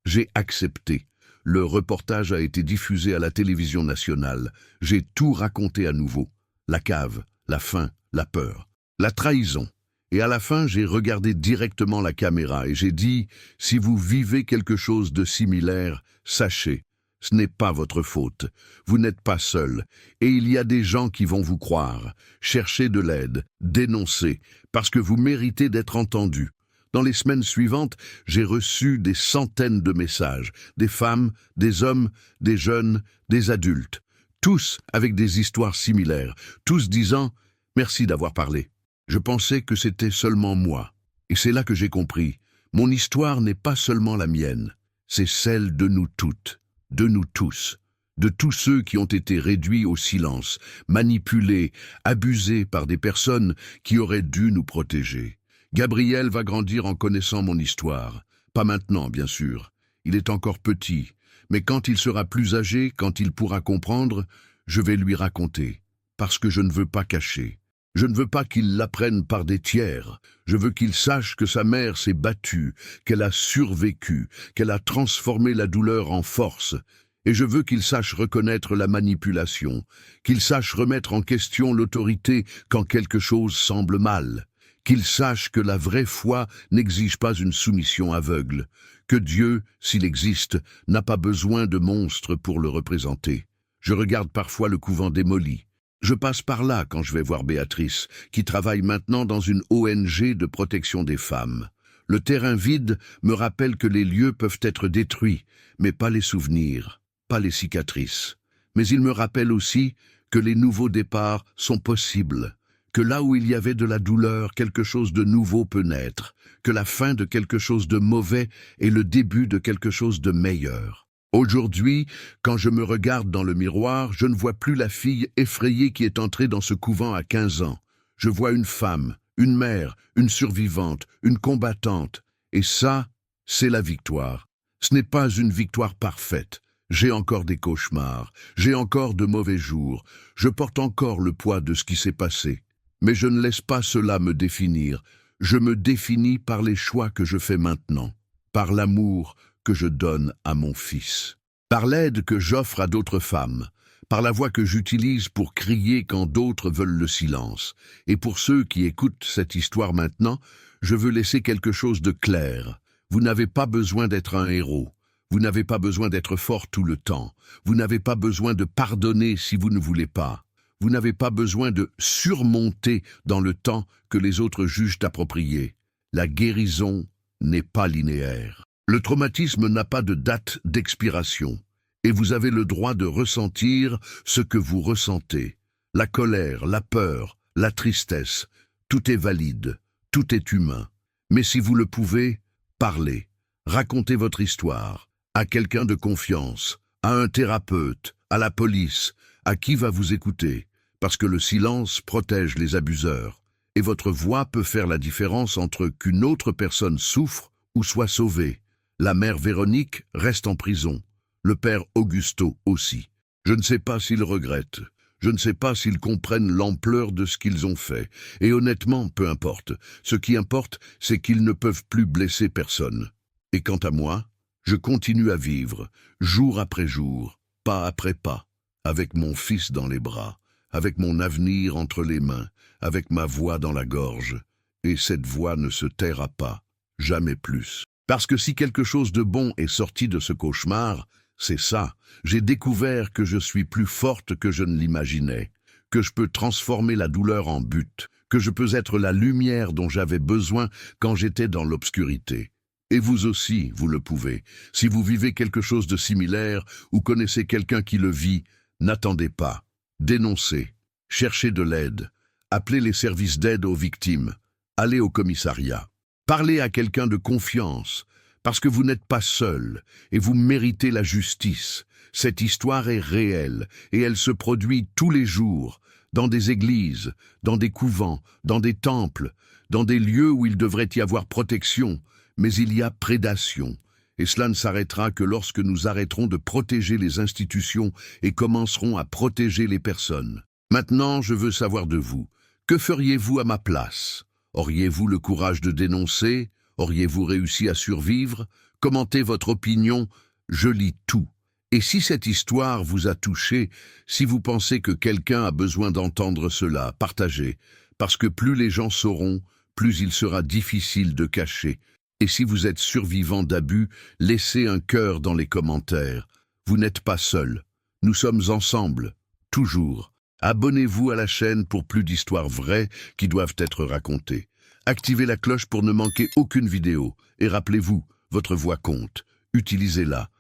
J'ai accepté. Le reportage a été diffusé à la télévision nationale. J'ai tout raconté à nouveau. La cave, la faim, la peur, la trahison. Et à la fin, j'ai regardé directement la caméra et j'ai dit « Si vous vivez quelque chose de similaire, sachez, ce n'est pas votre faute. Vous n'êtes pas seul. Et il y a des gens qui vont vous croire. Cherchez de l'aide, dénoncez, parce que vous méritez d'être entendu. » Dans les semaines suivantes, j'ai reçu des centaines de messages, des femmes, des hommes, des jeunes, des adultes, tous avec des histoires similaires, tous disant « Merci d'avoir parlé ». Je pensais que c'était seulement moi. Et c'est là que j'ai compris. Mon histoire n'est pas seulement la mienne, c'est celle de nous toutes, de nous tous, de tous ceux qui ont été réduits au silence, manipulés, abusés par des personnes qui auraient dû nous protéger. Gabriel va grandir en connaissant mon histoire. Pas maintenant, bien sûr. Il est encore petit. Mais quand il sera plus âgé, quand il pourra comprendre, je vais lui raconter. Parce que je ne veux pas cacher. Je ne veux pas qu'il l'apprenne par des tiers. Je veux qu'il sache que sa mère s'est battue, qu'elle a survécu, qu'elle a transformé la douleur en force. Et je veux qu'il sache reconnaître la manipulation, qu'il sache remettre en question l'autorité quand quelque chose semble mal, qu'il sache que la vraie foi n'exige pas une soumission aveugle, que Dieu, s'il existe, n'a pas besoin de monstres pour le représenter. Je regarde parfois le couvent démoli. Je passe par là quand je vais voir Béatrice, qui travaille maintenant dans une ONG de protection des femmes. Le terrain vide me rappelle que les lieux peuvent être détruits, mais pas les souvenirs, pas les cicatrices. Mais il me rappelle aussi que les nouveaux départs sont possibles, que là où il y avait de la douleur, quelque chose de nouveau peut naître, que la fin de quelque chose de mauvais est le début de quelque chose de meilleur. Aujourd'hui, quand je me regarde dans le miroir, je ne vois plus la fille effrayée qui est entrée dans ce couvent à 15 ans. Je vois une femme, une mère, une survivante, une combattante. Et ça, c'est la victoire. Ce n'est pas une victoire parfaite. J'ai encore des cauchemars, j'ai encore de mauvais jours, je porte encore le poids de ce qui s'est passé. Mais je ne laisse pas cela me définir. Je me définis par les choix que je fais maintenant, par l'amour que je donne à mon fils, par l'aide que j'offre à d'autres femmes, par la voix que j'utilise pour crier quand d'autres veulent le silence. Et pour ceux qui écoutent cette histoire maintenant, je veux laisser quelque chose de clair. Vous n'avez pas besoin d'être un héros. Vous n'avez pas besoin d'être fort tout le temps. Vous n'avez pas besoin de pardonner si vous ne voulez pas. Vous n'avez pas besoin de surmonter dans le temps que les autres jugent approprié. La guérison n'est pas linéaire. Le traumatisme n'a pas de date d'expiration, et vous avez le droit de ressentir ce que vous ressentez. La colère, la peur, la tristesse, tout est valide, tout est humain. Mais si vous le pouvez, parlez, racontez votre histoire, à quelqu'un de confiance, à un thérapeute, à la police, à qui va vous écouter, parce que le silence protège les abuseurs, et votre voix peut faire la différence entre qu'une autre personne souffre ou soit sauvée. La mère Véronique reste en prison, le père Augusto aussi. Je ne sais pas s'ils regrettent, je ne sais pas s'ils comprennent l'ampleur de ce qu'ils ont fait, et honnêtement, peu importe. Ce qui importe, c'est qu'ils ne peuvent plus blesser personne. Et quant à moi, je continue à vivre, jour après jour, pas après pas, avec mon fils dans les bras, avec mon avenir entre les mains, avec ma voix dans la gorge. Et cette voix ne se taira pas, jamais plus. Parce que si quelque chose de bon est sorti de ce cauchemar, c'est ça. J'ai découvert que je suis plus forte que je ne l'imaginais, que je peux transformer la douleur en but, que je peux être la lumière dont j'avais besoin quand j'étais dans l'obscurité. Et vous aussi, vous le pouvez. Si vous vivez quelque chose de similaire ou connaissez quelqu'un qui le vit, n'attendez pas. Dénoncez. Cherchez de l'aide. Appelez les services d'aide aux victimes. Allez au commissariat. Parlez à quelqu'un de confiance, parce que vous n'êtes pas seul et vous méritez la justice. Cette histoire est réelle et elle se produit tous les jours, dans des églises, dans des couvents, dans des temples, dans des lieux où il devrait y avoir protection, mais il y a prédation. Et cela ne s'arrêtera que lorsque nous arrêterons de protéger les institutions et commencerons à protéger les personnes. Maintenant, je veux savoir de vous, que feriez-vous à ma place ? Auriez-vous le courage de dénoncer? Auriez-vous réussi à survivre? Commentez votre opinion, je lis tout. Et si cette histoire vous a touché, si vous pensez que quelqu'un a besoin d'entendre cela, partagez, parce que plus les gens sauront, plus il sera difficile de cacher. Et si vous êtes survivant d'abus, laissez un cœur dans les commentaires. Vous n'êtes pas seul. Nous sommes ensemble, toujours. Abonnez-vous à la chaîne pour plus d'histoires vraies qui doivent être racontées. Activez la cloche pour ne manquer aucune vidéo. Et rappelez-vous, votre voix compte. Utilisez-la.